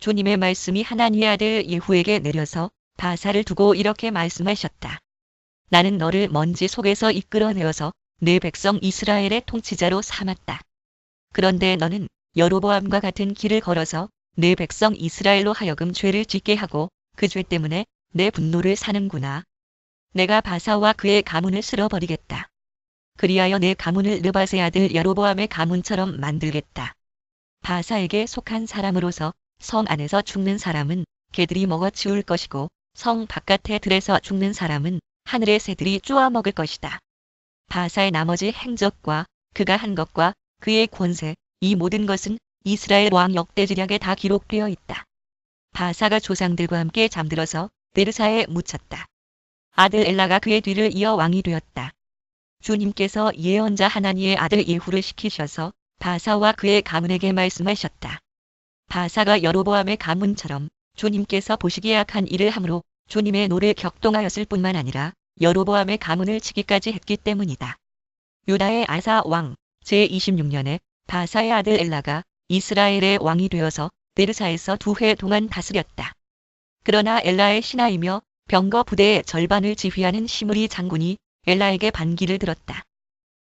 주님의 말씀이 하나니의 아들 예후에게 내려서 바사를 두고 이렇게 말씀하셨다. 나는 너를 먼지 속에서 이끌어내어서 내 백성 이스라엘의 통치자로 삼았다. 그런데 너는 여로보암과 같은 길을 걸어서 내 백성 이스라엘로 하여금 죄를 짓게 하고 그 죄 때문에 내 분노를 사는구나. 내가 바사와 그의 가문을 쓸어버리겠다. 그리하여 내 가문을 느밧의 아들 여로보암의 가문처럼 만들겠다. 바사에게 속한 사람으로서 성 안에서 죽는 사람은 개들이 먹어치울 것이고 성 바깥의 들에서 죽는 사람은 하늘의 새들이 쪼아먹을 것이다. 바사의 나머지 행적과 그가 한 것과 그의 권세, 이 모든 것은 이스라엘 왕 역대지략에 다 기록되어 있다. 바사가 조상들과 함께 잠들어서 베르사에 묻혔다. 아들 엘라가 그의 뒤를 이어 왕이 되었다. 주님께서 예언자 하나니의 아들 예후를 시키셔서 바사와 그의 가문에게 말씀하셨다. 바사가 여로보암의 가문처럼 주님께서 보시기에 악한 일을 함으로 주님의 노를 격동하였을 뿐만 아니라 여로보암의 가문을 치기까지 했기 때문이다. 유다의 아사 왕 제26년에 바사의 아들 엘라가 이스라엘의 왕이 되어서 베르사에서 2해 동안 다스렸다. 그러나 엘라의 신하이며 병거 부대의 절반을 지휘하는 시므리 장군이 엘라에게 반기를 들었다.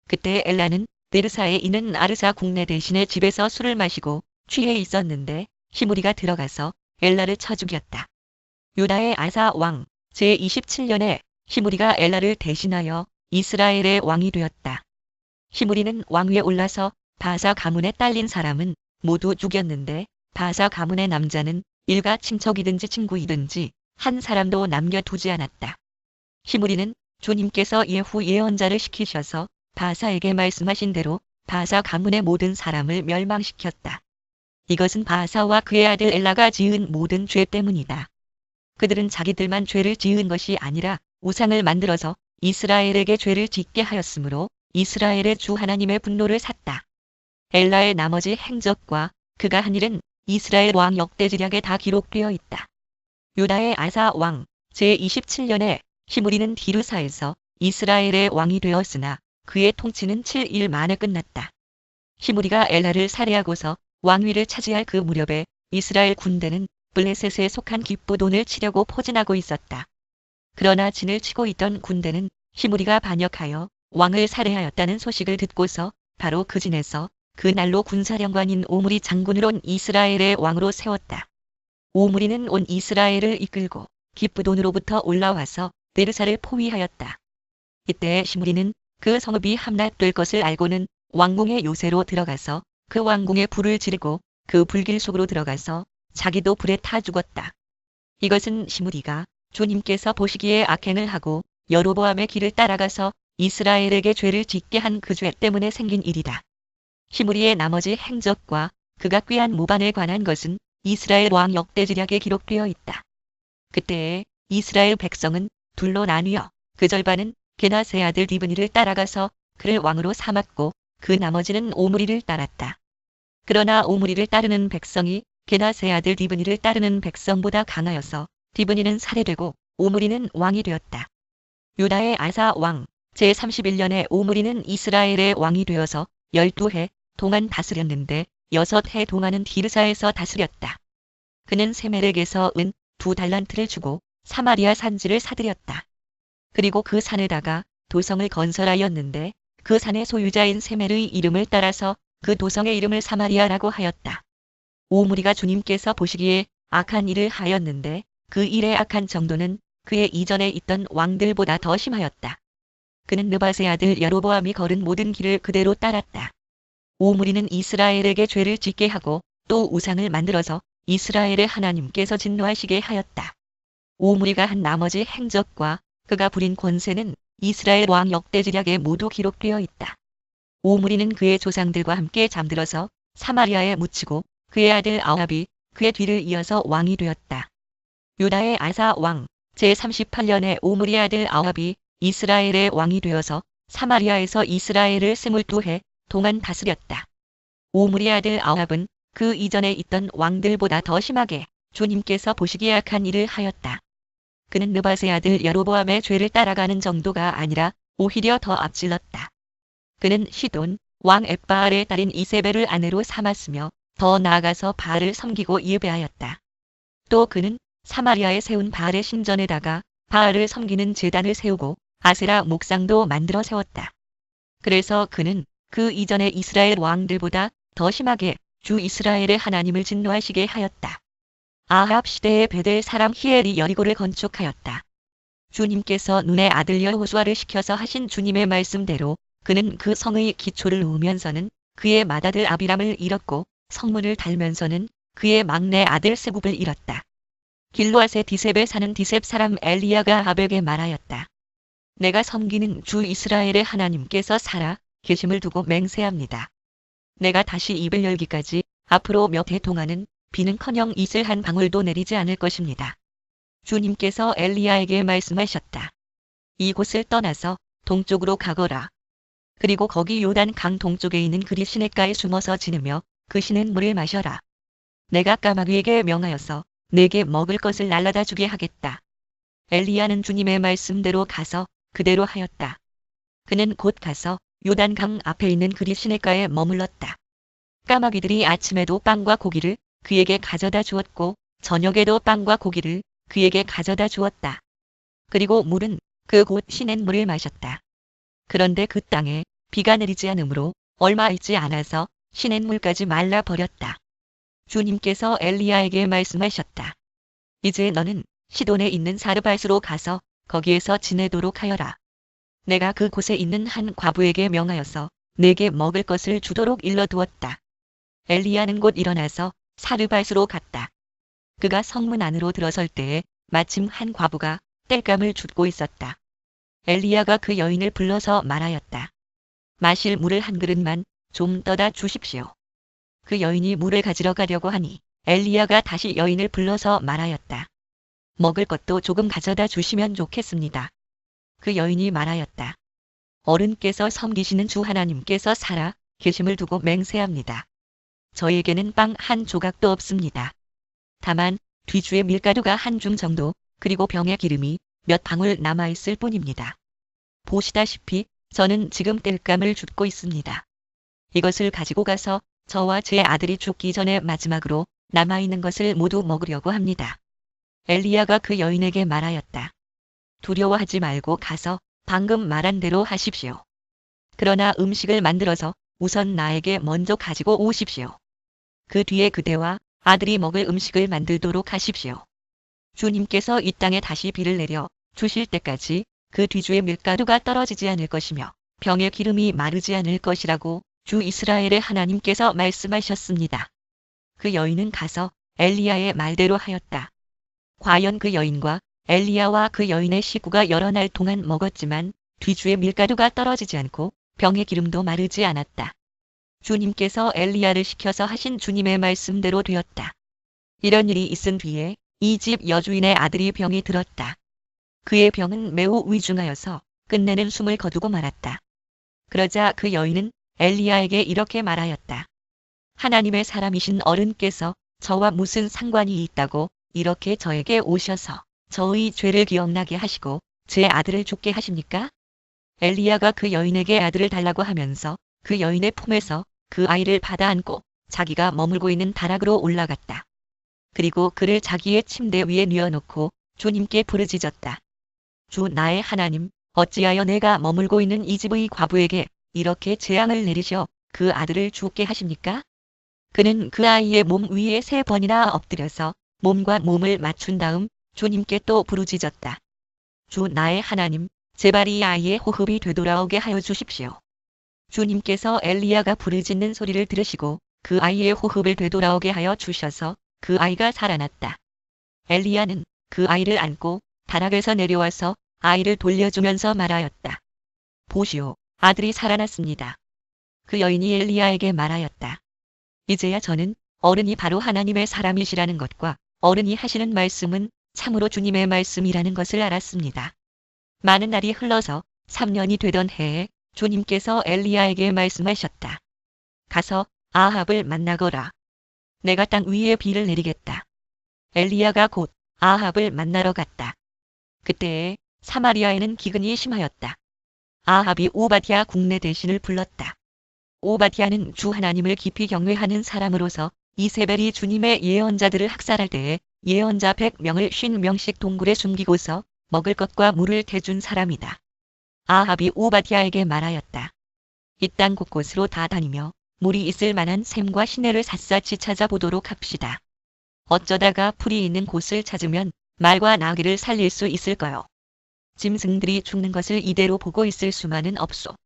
그때 엘라는 베르사에 있는 아르사 국내 대신의 집에서 술을 마시고 취해 있었는데 시므리가 들어가서 엘라를 쳐 죽였다. 유다의 아사 왕 제27년에 시므리가 엘라를 대신하여 이스라엘의 왕이 되었다. 시므리는 왕위에 올라서 바사 가문에 딸린 사람은 모두 죽였는데 바사 가문의 남자는 일가 친척이든지 친구이든지 한 사람도 남겨두지 않았다. 시므리는 주님께서 예후 예언자를 시키셔서 바사에게 말씀하신 대로 바사 가문의 모든 사람을 멸망시켰다. 이것은 바사와 그의 아들 엘라가 지은 모든 죄 때문이다. 그들은 자기들만 죄를 지은 것이 아니라 우상을 만들어서 이스라엘에게 죄를 짓게 하였으므로 이스라엘의 주 하나님의 분노를 샀다. 엘라의 나머지 행적과 그가 한 일은 이스라엘 왕 역대지략에 다 기록되어 있다. 유다의 아사 왕 제27년에 시므리는 디르사에서 이스라엘의 왕이 되었으나 그의 통치는 7일 만에 끝났다. 시므리가 엘라를 살해하고서 왕위를 차지할 그 무렵에 이스라엘 군대는 블레셋에 속한 기브돈을 치려고 포진하고 있었다. 그러나 진을 치고 있던 군대는 시므리가 반역하여 왕을 살해하였다는 소식을 듣고서 바로 그 진에서 그 날로 군사령관인 오므리 장군을 온 이스라엘의 왕으로 세웠다. 오므리는 온 이스라엘을 이끌고 기브돈으로부터 올라와서 베르사를 포위하였다. 이때 시므리는 그 성읍이 함락될 것을 알고는 왕궁의 요새로 들어가서 그 왕궁에 불을 지르고 그 불길 속으로 들어가서 자기도 불에 타 죽었다. 이것은 시므리가 주님께서 보시기에 악행을 하고 여로보암의 길을 따라가서 이스라엘에게 죄를 짓게 한 그 죄 때문에 생긴 일이다. 시므리의 나머지 행적과 그가 꾀한 모반에 관한 것은 이스라엘 왕 역대지략에 기록되어 있다. 그때에 이스라엘 백성은 둘로 나뉘어 그 절반은 게낫의 아들 디브니를 따라가서 그를 왕으로 삼았고 그 나머지는 오므리를 따랐다. 그러나 오므리를 따르는 백성이 게낫의 아들 디브니를 따르는 백성보다 강하여서 디브니는 살해되고 오므리는 왕이 되었다. 유다의 아사 왕 제31년에 오므리는 이스라엘의 왕이 되어서 12해 동안 다스렸는데 6해 동안은 디르사에서 다스렸다. 그는 세멜렉에서 은 2달란트를 주고 사마리아 산지를 사들였다. 그리고 그 산에다가 도성을 건설하였는데 그 산의 소유자인 세멜의 이름을 따라서 그 도성의 이름을 사마리아라고 하였다. 오므리가 주님께서 보시기에 악한 일을 하였는데 그 일의 악한 정도는 그의 이전에 있던 왕들보다 더 심하였다. 그는 느밧의 아들 여로보암이 걸은 모든 길을 그대로 따랐다. 오므리는 이스라엘에게 죄를 짓게 하고 또 우상을 만들어서 이스라엘의 하나님께서 진노하시게 하였다. 오므리가 한 나머지 행적과 그가 부린 권세는 이스라엘 왕 역대지략에 모두 기록되어 있다. 오므리는 그의 조상들과 함께 잠들어서 사마리아에 묻히고 그의 아들 아합이 그의 뒤를 이어서 왕이 되었다. 유다의 아사 왕 제38년에 오므리의 아들 아합이 이스라엘의 왕이 되어서 사마리아에서 이스라엘을 22해 동안 다스렸다. 오므리의 아들 아합은 그 이전에 있던 왕들보다 더 심하게 주님께서 보시기에 악한 일을 하였다. 그는 느밧의 아들 여로보암의 죄를 따라가는 정도가 아니라 오히려 더 앞질렀다. 그는 시돈 왕 엣바알의 딸인 이세벨을 아내로 삼았으며 더 나아가서 바알을 섬기고 예배하였다. 또 그는 사마리아에 세운 바알의 신전에다가 바알을 섬기는 제단을 세우고 아세라 목상도 만들어 세웠다. 그래서 그는 그 이전의 이스라엘 왕들보다 더 심하게 주 이스라엘의 하나님을 진노하시게 하였다. 아합 시대의 베델 사람 히엘이 여리고를 건축하였다. 주님께서 눈의 아들 여호수아를 시켜서 하신 주님의 말씀대로 그는 그 성의 기초를 놓으면서는 그의 맏아들 아비람을 잃었고 성문을 달면서는 그의 막내 아들 세굽을 잃었다. 길르앗의 디셉에 사는 디셉 사람 엘리야가 아합에게 말하였다. 내가 섬기는 주 이스라엘의 하나님께서 살아 계심을 두고 맹세합니다. 내가 다시 입을 열기까지 앞으로 몇 해 동안은 비는커녕 이슬 한 방울도 내리지 않을 것입니다. 주님께서 엘리야에게 말씀하셨다. 이곳을 떠나서 동쪽으로 가거라. 그리고 거기 요단 강 동쪽에 있는 그리 시냇가에 숨어서 지내며 그 시냇물을 마셔라. 내가 까마귀에게 명하여서 내게 먹을 것을 날라다 주게 하겠다. 엘리야는 주님의 말씀대로 가서 그대로 하였다. 그는 곧 가서 요단 강 앞에 있는 그리 시냇가에 머물렀다. 까마귀들이 아침에도 빵과 고기를 그에게 가져다 주었고 저녁에도 빵과 고기를 그에게 가져다 주었다. 그리고 물은 그 곧 시냇물을 마셨다. 그런데 그 땅에 비가 내리지 않으므로 얼마 있지 않아서 시냇물까지 말라버렸다. 주님께서 엘리야에게 말씀하셨다. 이제 너는 시돈에 있는 사르밧으로 가서 거기에서 지내도록 하여라. 내가 그곳에 있는 한 과부에게 명하여서 내게 먹을 것을 주도록 일러두었다. 엘리야는 곧 일어나서 사르밧으로 갔다. 그가 성문 안으로 들어설 때에 마침 한 과부가 땔감을 줍고 있었다. 엘리야가 그 여인을 불러서 말하였다. 마실 물을 한 그릇만 좀 떠다 주십시오. 그 여인이 물을 가지러 가려고 하니 엘리야가 다시 여인을 불러서 말하였다. 먹을 것도 조금 가져다 주시면 좋겠습니다. 그 여인이 말하였다. 어른께서 섬기시는 주 하나님께서 살아 계심을 두고 맹세합니다. 저에게는 빵 한 조각도 없습니다. 다만 뒤주에 밀가루가 한 줌 정도 그리고 병에 기름이 몇 방울 남아있을 뿐입니다. 보시다시피 저는 지금 땔감을 줍고 있습니다. 이것을 가지고 가서 저와 제 아들이 죽기 전에 마지막으로 남아있는 것을 모두 먹으려고 합니다. 엘리야가 그 여인에게 말하였다. 두려워하지 말고 가서 방금 말한 대로 하십시오. 그러나 음식을 만들어서 우선 나에게 먼저 가지고 오십시오. 그 뒤에 그대와 아들이 먹을 음식을 만들도록 하십시오. 주님께서 이 땅에 다시 비를 내려 주실 때까지 그 뒤주에 밀가루가 떨어지지 않을 것이며 병에 기름이 마르지 않을 것이라고 주 이스라엘의 하나님께서 말씀하셨습니다. 그 여인은 가서 엘리야의 말대로 하였다. 과연 그 여인과 엘리야와 그 여인의 식구가 여러 날 동안 먹었지만 뒤주에 밀가루가 떨어지지 않고 병의 기름도 마르지 않았다. 주님께서 엘리야를 시켜서 하신 주님의 말씀대로 되었다. 이런 일이 있은 뒤에 이 집 여주인의 아들이 병이 들었다. 그의 병은 매우 위중하여서 끝내는 숨을 거두고 말았다. 그러자 그 여인은 엘리야에게 이렇게 말하였다. 하나님의 사람이신 어른께서 저와 무슨 상관이 있다고 이렇게 저에게 오셔서 저의 죄를 기억나게 하시고 제 아들을 죽게 하십니까? 엘리야가 그 여인에게 아들을 달라고 하면서 그 여인의 품에서 그 아이를 받아 안고 자기가 머물고 있는 다락으로 올라갔다. 그리고 그를 자기의 침대 위에 뉘어놓고 주님께 부르짖었다. 주 나의 하나님, 어찌하여 내가 머물고 있는 이 집의 과부에게 이렇게 재앙을 내리셔 그 아들을 죽게 하십니까? 그는 그 아이의 몸 위에 3번이나 엎드려서 몸과 몸을 맞춘 다음 주님께 또 부르짖었다. 주 나의 하나님, 제발 이 아이의 호흡이 되돌아오게 하여 주십시오. 주님께서 엘리야가 부르짖는 소리를 들으시고 그 아이의 호흡을 되돌아오게 하여 주셔서 그 아이가 살아났다. 엘리야는 그 아이를 안고 다락에서 내려와서 아이를 돌려주면서 말하였다. 보시오, 아들이 살아났습니다. 그 여인이 엘리야에게 말하였다. 이제야 저는 어른이 바로 하나님의 사람이시라는 것과 어른이 하시는 말씀은 참으로 주님의 말씀이라는 것을 알았습니다. 많은 날이 흘러서 3년이 되던 해에 주님께서 엘리야에게 말씀하셨다. 가서 아합을 만나거라. 내가 땅 위에 비를 내리겠다. 엘리야가 곧 아합을 만나러 갔다. 그때에 사마리아에는 기근이 심하였다. 아합이 오바댜 국내 대신을 불렀다. 오바댜는 주 하나님을 깊이 경외하는 사람으로서 이세벨이 주님의 예언자들을 학살할 때에 예언자 100명을 50명씩 동굴에 숨기고서 먹을 것과 물을 대준 사람이다. 아합이 오바댜에게 말하였다. 이 땅 곳곳으로 다 다니며 물이 있을 만한 샘과 시내를 샅샅이 찾아보도록 합시다. 어쩌다가 풀이 있는 곳을 찾으면 말과 나귀를 살릴 수 있을까요? 짐승들이 죽는 것을 이대로 보고 있을 수만은 없소.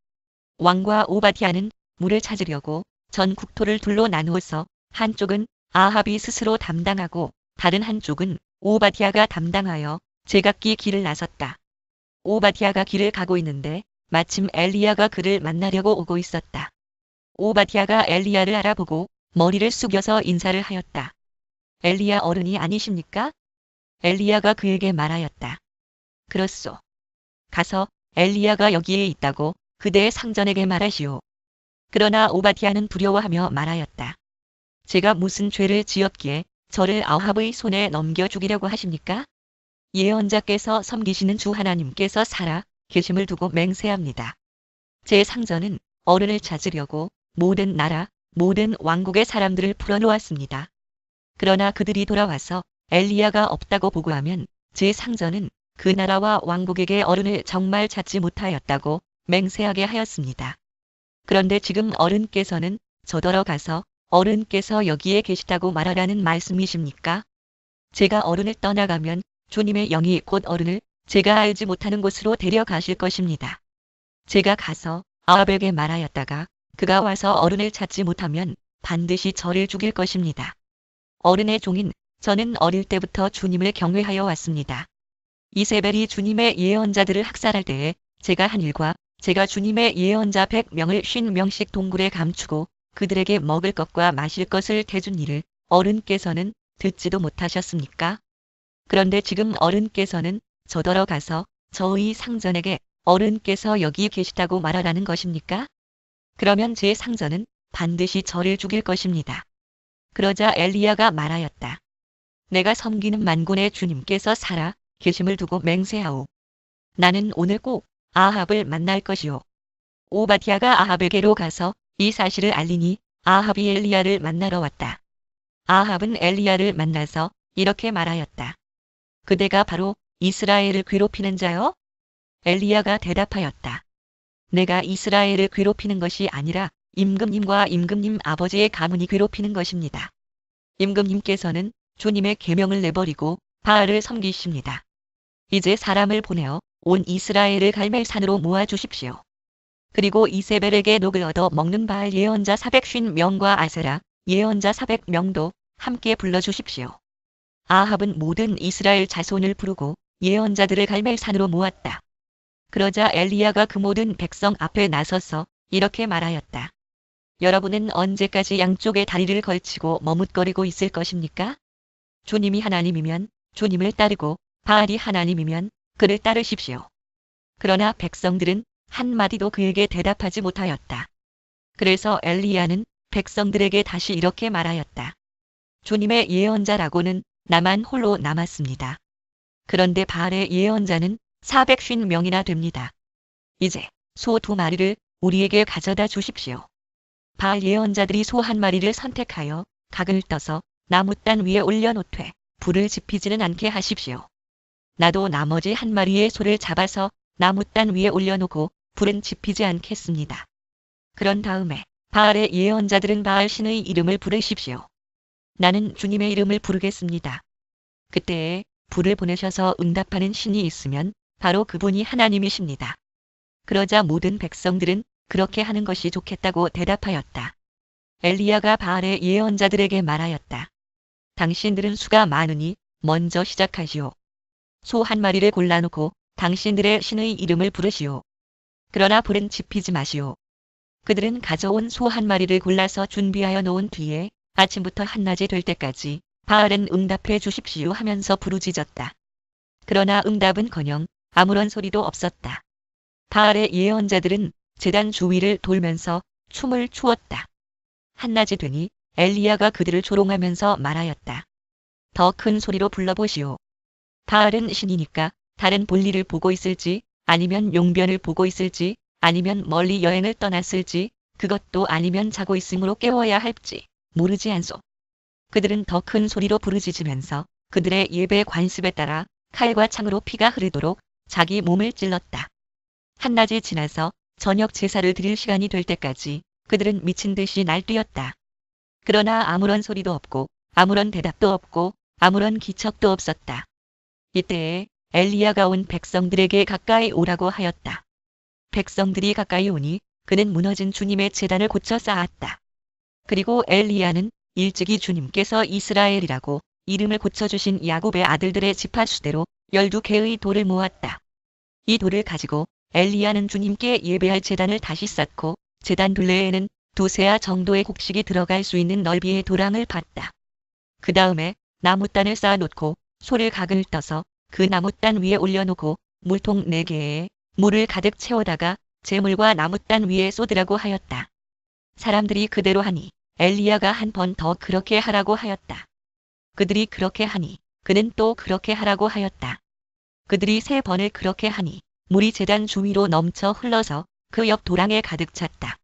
왕과 오바댜는 물을 찾으려고 전 국토를 둘로 나누어서 한쪽은 아합이 스스로 담당하고 다른 한쪽은 오바댜가 담당하여 제각기 길을 나섰다. 오바댜가 길을 가고 있는데 마침 엘리야가 그를 만나려고 오고 있었다. 오바댜가 엘리야를 알아보고 머리를 숙여서 인사를 하였다. 엘리야 어른이 아니십니까? 엘리야가 그에게 말하였다. 그렇소. 가서 엘리야가 여기에 있다고 그대의 상전에게 말하시오. 그러나 오바댜는 두려워하며 말하였다. 제가 무슨 죄를 지었기에 저를 아합의 손에 넘겨 죽이려고 하십니까? 예언자께서 섬기시는 주 하나님께서 살아 계심을 두고 맹세합니다. 제 상전은 어른을 찾으려고 모든 나라, 모든 왕국의 사람들을 풀어놓았습니다. 그러나 그들이 돌아와서 엘리야가 없다고 보고하면 제 상전은 그 나라와 왕국에게 어른을 정말 찾지 못하였다고 맹세하게 하였습니다. 그런데 지금 어른께서는 저더러 가서 어른께서 여기에 계시다고 말하라는 말씀이십니까? 제가 어른을 떠나가면 주님의 영이 곧 어른을 제가 알지 못하는 곳으로 데려가실 것입니다. 제가 가서 아합에게 말하였다가 그가 와서 어른을 찾지 못하면 반드시 저를 죽일 것입니다. 어른의 종인 저는 어릴 때부터 주님을 경외하여 왔습니다. 이세벨이 주님의 예언자들을 학살할 때에 제가 한 일과 제가 주님의 예언자 100명을 50명씩 동굴에 감추고 그들에게 먹을 것과 마실 것을 대준 일을 어른께서는 듣지도 못하셨습니까? 그런데 지금 어른께서는 저더러 가서 저의 상전에게 어른께서 여기 계시다고 말하라는 것입니까? 그러면 제 상전은 반드시 저를 죽일 것입니다. 그러자 엘리야가 말하였다. 내가 섬기는 만군의 주님께서 살아 계심을 두고 맹세하오. 나는 오늘 꼭 아합을 만날 것이오. 오바댜가 아합에게로 가서 이 사실을 알리니 아합이 엘리야를 만나러 왔다. 아합은 엘리야를 만나서 이렇게 말하였다. 그대가 바로 이스라엘을 괴롭히는 자요? 엘리야가 대답하였다. 내가 이스라엘을 괴롭히는 것이 아니라 임금님과 임금님 아버지의 가문이 괴롭히는 것입니다. 임금님께서는 주님의 계명을 내버리고 바알을 섬기십니다. 이제 사람을 보내어 온 이스라엘을 갈멜산으로 모아주십시오. 그리고 이세벨에게 녹을 얻어 먹는 바알 예언자 450명과 아세라 예언자 400명도 함께 불러주십시오. 아합은 모든 이스라엘 자손을 부르고 예언자들을 갈멜산으로 모았다. 그러자 엘리야가 그 모든 백성 앞에 나서서 이렇게 말하였다. 여러분은 언제까지 양쪽에 다리를 걸치고 머뭇거리고 있을 것입니까? 주님이 하나님이면 주님을 따르고 바알이 하나님이면 그를 따르십시오. 그러나 백성들은 한마디도 그에게 대답하지 못하였다. 그래서 엘리야는 백성들에게 다시 이렇게 말하였다. 주님의 예언자라고는 나만 홀로 남았습니다. 그런데 바알의 예언자는 450명이나 됩니다. 이제 소 2마리를 우리에게 가져다 주십시오. 바알 예언자들이 소 1마리를 선택하여 각을 떠서 나무단 위에 올려놓되 불을 지피지는 않게 하십시오. 나도 나머지 1마리의 소를 잡아서 나무단 위에 올려놓고 불은 지피지 않겠습니다. 그런 다음에 바알의 예언자들은 바알 신의 이름을 부르십시오. 나는 주님의 이름을 부르겠습니다. 그때에 불을 보내셔서 응답하는 신이 있으면 바로 그분이 하나님이십니다. 그러자 모든 백성들은 그렇게 하는 것이 좋겠다고 대답하였다. 엘리야가 바알의 예언자들에게 말하였다. 당신들은 수가 많으니 먼저 시작하시오. 소 1마리를 골라놓고 당신들의 신의 이름을 부르시오. 그러나 불은 지피지 마시오. 그들은 가져온 소 1마리를 골라서 준비하여 놓은 뒤에 아침부터 한낮이 될 때까지 바알은 응답해 주십시오 하면서 부르짖었다. 그러나 응답은커녕 아무런 소리도 없었다. 바알의 예언자들은 제단 주위를 돌면서 춤을 추었다. 한낮이 되니 엘리야가 그들을 조롱하면서 말하였다. 더 큰 소리로 불러보시오. 바알은 신이니까 다른 볼일을 보고 있을지 아니면 용변을 보고 있을지 아니면 멀리 여행을 떠났을지 그것도 아니면 자고 있으므로 깨워야 할지 모르지 않소. 그들은 더 큰 소리로 부르짖으면서 그들의 예배 관습에 따라 칼과 창으로 피가 흐르도록 자기 몸을 찔렀다. 한낮이 지나서 저녁 제사를 드릴 시간이 될 때까지 그들은 미친 듯이 날뛰었다. 그러나 아무런 소리도 없고 아무런 대답도 없고 아무런 기척도 없었다. 이때에 엘리야가 온 백성들에게 가까이 오라고 하였다. 백성들이 가까이 오니 그는 무너진 주님의 제단을 고쳐 쌓았다. 그리고 엘리야는 일찍이 주님께서 이스라엘이라고 이름을 고쳐주신 야곱의 아들들의 지파 수대로 12개의 돌을 모았다. 이 돌을 가지고 엘리야는 주님께 예배할 제단을 다시 쌓고 제단 둘레에는 2세아 정도의 곡식이 들어갈 수 있는 넓이의 도랑을 팠다. 그 다음에 나무단을 쌓아놓고 소를 각을 떠서 그 나무단 위에 올려놓고 물통 4개에 물을 가득 채워다가 재물과 나무단 위에 쏟으라고 하였다. 사람들이 그대로 하니 엘리야가 한 번 더 그렇게 하라고 하였다. 그들이 그렇게 하니 그는 또 그렇게 하라고 하였다. 그들이 3번을 그렇게 하니 물이 제단 주위로 넘쳐 흘러서 그 옆 도랑에 가득 찼다.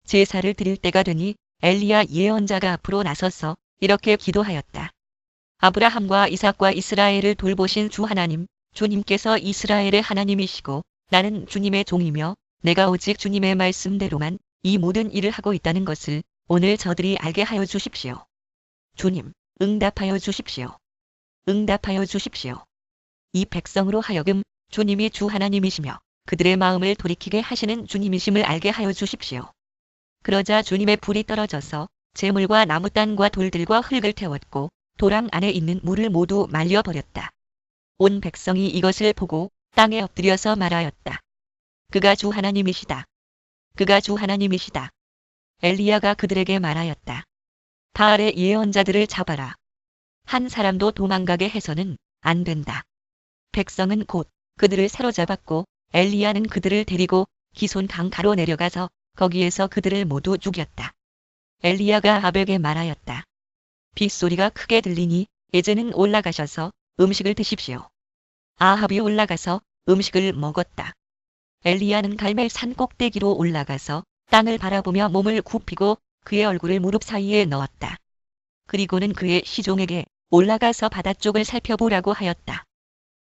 제사를 드릴 때가 되니 엘리야 예언자가 앞으로 나서서 이렇게 기도하였다. 아브라함과 이삭과 이스라엘을 돌보신 주 하나님, 주님께서 이스라엘의 하나님이시고 나는 주님의 종이며 내가 오직 주님의 말씀대로만 이 모든 일을 하고 있다는 것을 오늘 저들이 알게 하여 주십시오. 주님, 응답하여 주십시오. 응답하여 주십시오. 이 백성으로 하여금 주님이 주 하나님이시며 그들의 마음을 돌이키게 하시는 주님이심을 알게 하여 주십시오. 그러자 주님의 불이 떨어져서 재물과 나무단과 돌들과 흙을 태웠고 도랑 안에 있는 물을 모두 말려버렸다. 온 백성이 이것을 보고 땅에 엎드려서 말하였다. 그가 주 하나님이시다. 그가 주 하나님이시다. 엘리야가 그들에게 말하였다. 바알의 예언자들을 잡아라. 한 사람도 도망가게 해서는 안 된다. 백성은 곧 그들을 사로잡았고 엘리야는 그들을 데리고 기손 강가로 내려가서 거기에서 그들을 모두 죽였다. 엘리야가 아합에게 말하였다. 빗소리가 크게 들리니 이제는 올라가셔서 음식을 드십시오. 아합이 올라가서 음식을 먹었다. 엘리야는 갈멜산 꼭대기로 올라가서 땅을 바라보며 몸을 굽히고 그의 얼굴을 무릎 사이에 넣었다. 그리고는 그의 시종에게 올라가서 바다 쪽을 살펴보라고 하였다.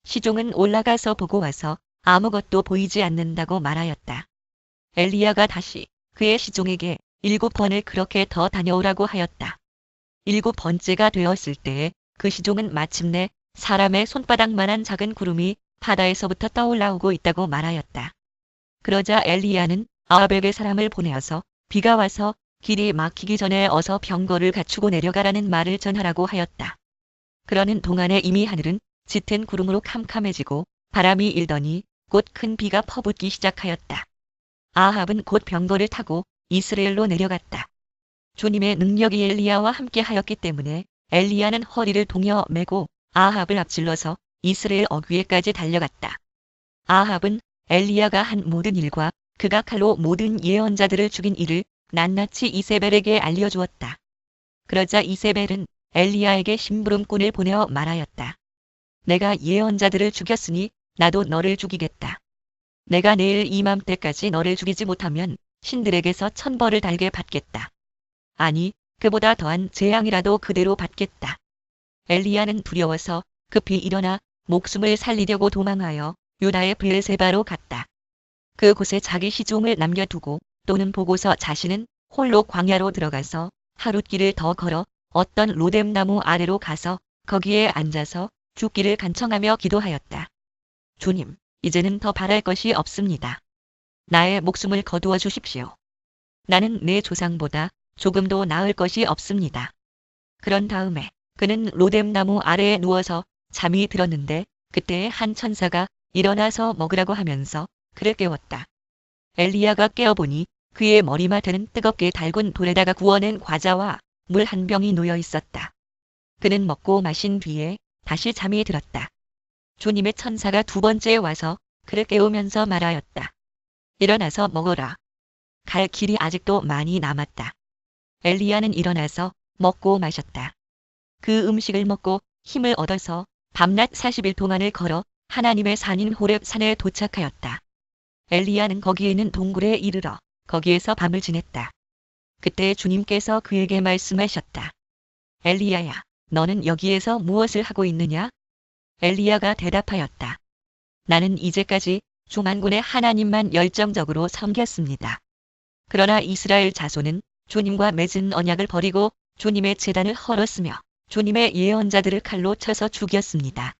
시종은 올라가서 보고 와서 아무것도 보이지 않는다고 말하였다. 엘리야가 다시 그의 시종에게 7번을 그렇게 더 다녀오라고 하였다. 7번째가 되었을 때에 그 시종은 마침내 사람의 손바닥만한 작은 구름이 바다에서부터 떠올라오고 있다고 말하였다. 그러자 엘리야는 아합에게 사람을 보내어서 비가 와서 길이 막히기 전에 어서 병거를 갖추고 내려가라는 말을 전하라고 하였다. 그러는 동안에 이미 하늘은 짙은 구름으로 캄캄해지고 바람이 일더니 곧 큰 비가 퍼붓기 시작하였다. 아합은 곧 병거를 타고 이스라엘로 내려갔다. 주님의 능력이 엘리야와 함께 하였기 때문에 엘리야는 허리를 동여 매고 아합을 앞질러서 이스라엘 어귀에까지 달려갔다. 아합은 엘리야가 한 모든 일과 그가 칼로 모든 예언자들을 죽인 일을 낱낱이 이세벨에게 알려주었다. 그러자 이세벨은 엘리야에게 심부름꾼을 보내어 말하였다. 내가 예언자들을 죽였으니 나도 너를 죽이겠다. 내가 내일 이맘때까지 너를 죽이지 못하면 신들에게서 천벌을 달게 받겠다. 아니, 그보다 더한 재앙이라도 그대로 받겠다. 엘리야는 두려워서 급히 일어나 목숨을 살리려고 도망하여 유다의 브엘세바로 갔다. 그곳에 자기 시종을 남겨두고 또는 보고서 자신은 홀로 광야로 들어가서 하룻길을 더 걸어 어떤 로뎀나무 아래로 가서 거기에 앉아서 죽기를 간청하며 기도하였다. 주님, 이제는 더 바랄 것이 없습니다. 나의 목숨을 거두어 주십시오. 나는 내 조상보다 조금도 나을 것이 없습니다. 그런 다음에 그는 로뎀나무 아래에 누워서 잠이 들었는데 그때 한 천사가 일어나서 먹으라고 하면서 그를 깨웠다. 엘리야가 깨어보니 그의 머리맡에는 뜨겁게 달군 돌에다가 구워낸 과자와 물 한 병이 놓여 있었다. 그는 먹고 마신 뒤에 다시 잠이 들었다. 주님의 천사가 2번째 와서 그를 깨우면서 말하였다. 일어나서 먹어라. 갈 길이 아직도 많이 남았다. 엘리야는 일어나서 먹고 마셨다. 그 음식을 먹고 힘을 얻어서 밤낮 40일 동안을 걸어 하나님의 산인 호렙 산에 도착하였다. 엘리야는 거기에 있는 동굴에 이르러 거기에서 밤을 지냈다. 그때 주님께서 그에게 말씀하셨다. 엘리야야, 너는 여기에서 무엇을 하고 있느냐? 엘리야가 대답하였다. 나는 이제까지 주만군의 하나님만 열정적으로 섬겼습니다. 그러나 이스라엘 자손은 주님과 맺은 언약을 버리고 주님의 제단을 헐었으며 주님의 예언자들을 칼로 쳐서 죽였습니다.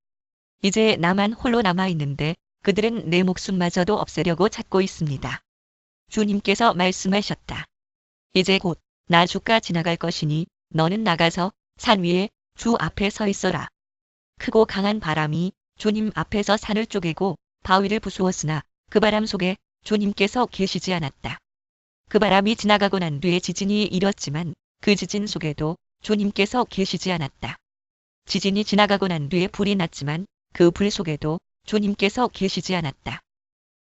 이제 나만 홀로 남아있는데 그들은 내 목숨마저도 없애려고 찾고 있습니다. 주님께서 말씀하셨다. 이제 곧 나 주가 지나갈 것이니 너는 나가서 산 위에 주 앞에 서 있어라. 크고 강한 바람이 주님 앞에서 산을 쪼개고 바위를 부수었으나 그 바람 속에 주님께서 계시지 않았다. 그 바람이 지나가고 난 뒤에 지진이 일었지만 그 지진 속에도 주님께서 계시지 않았다. 지진이 지나가고 난 뒤에 불이 났지만 그 불 속에도 주님께서 계시지 않았다.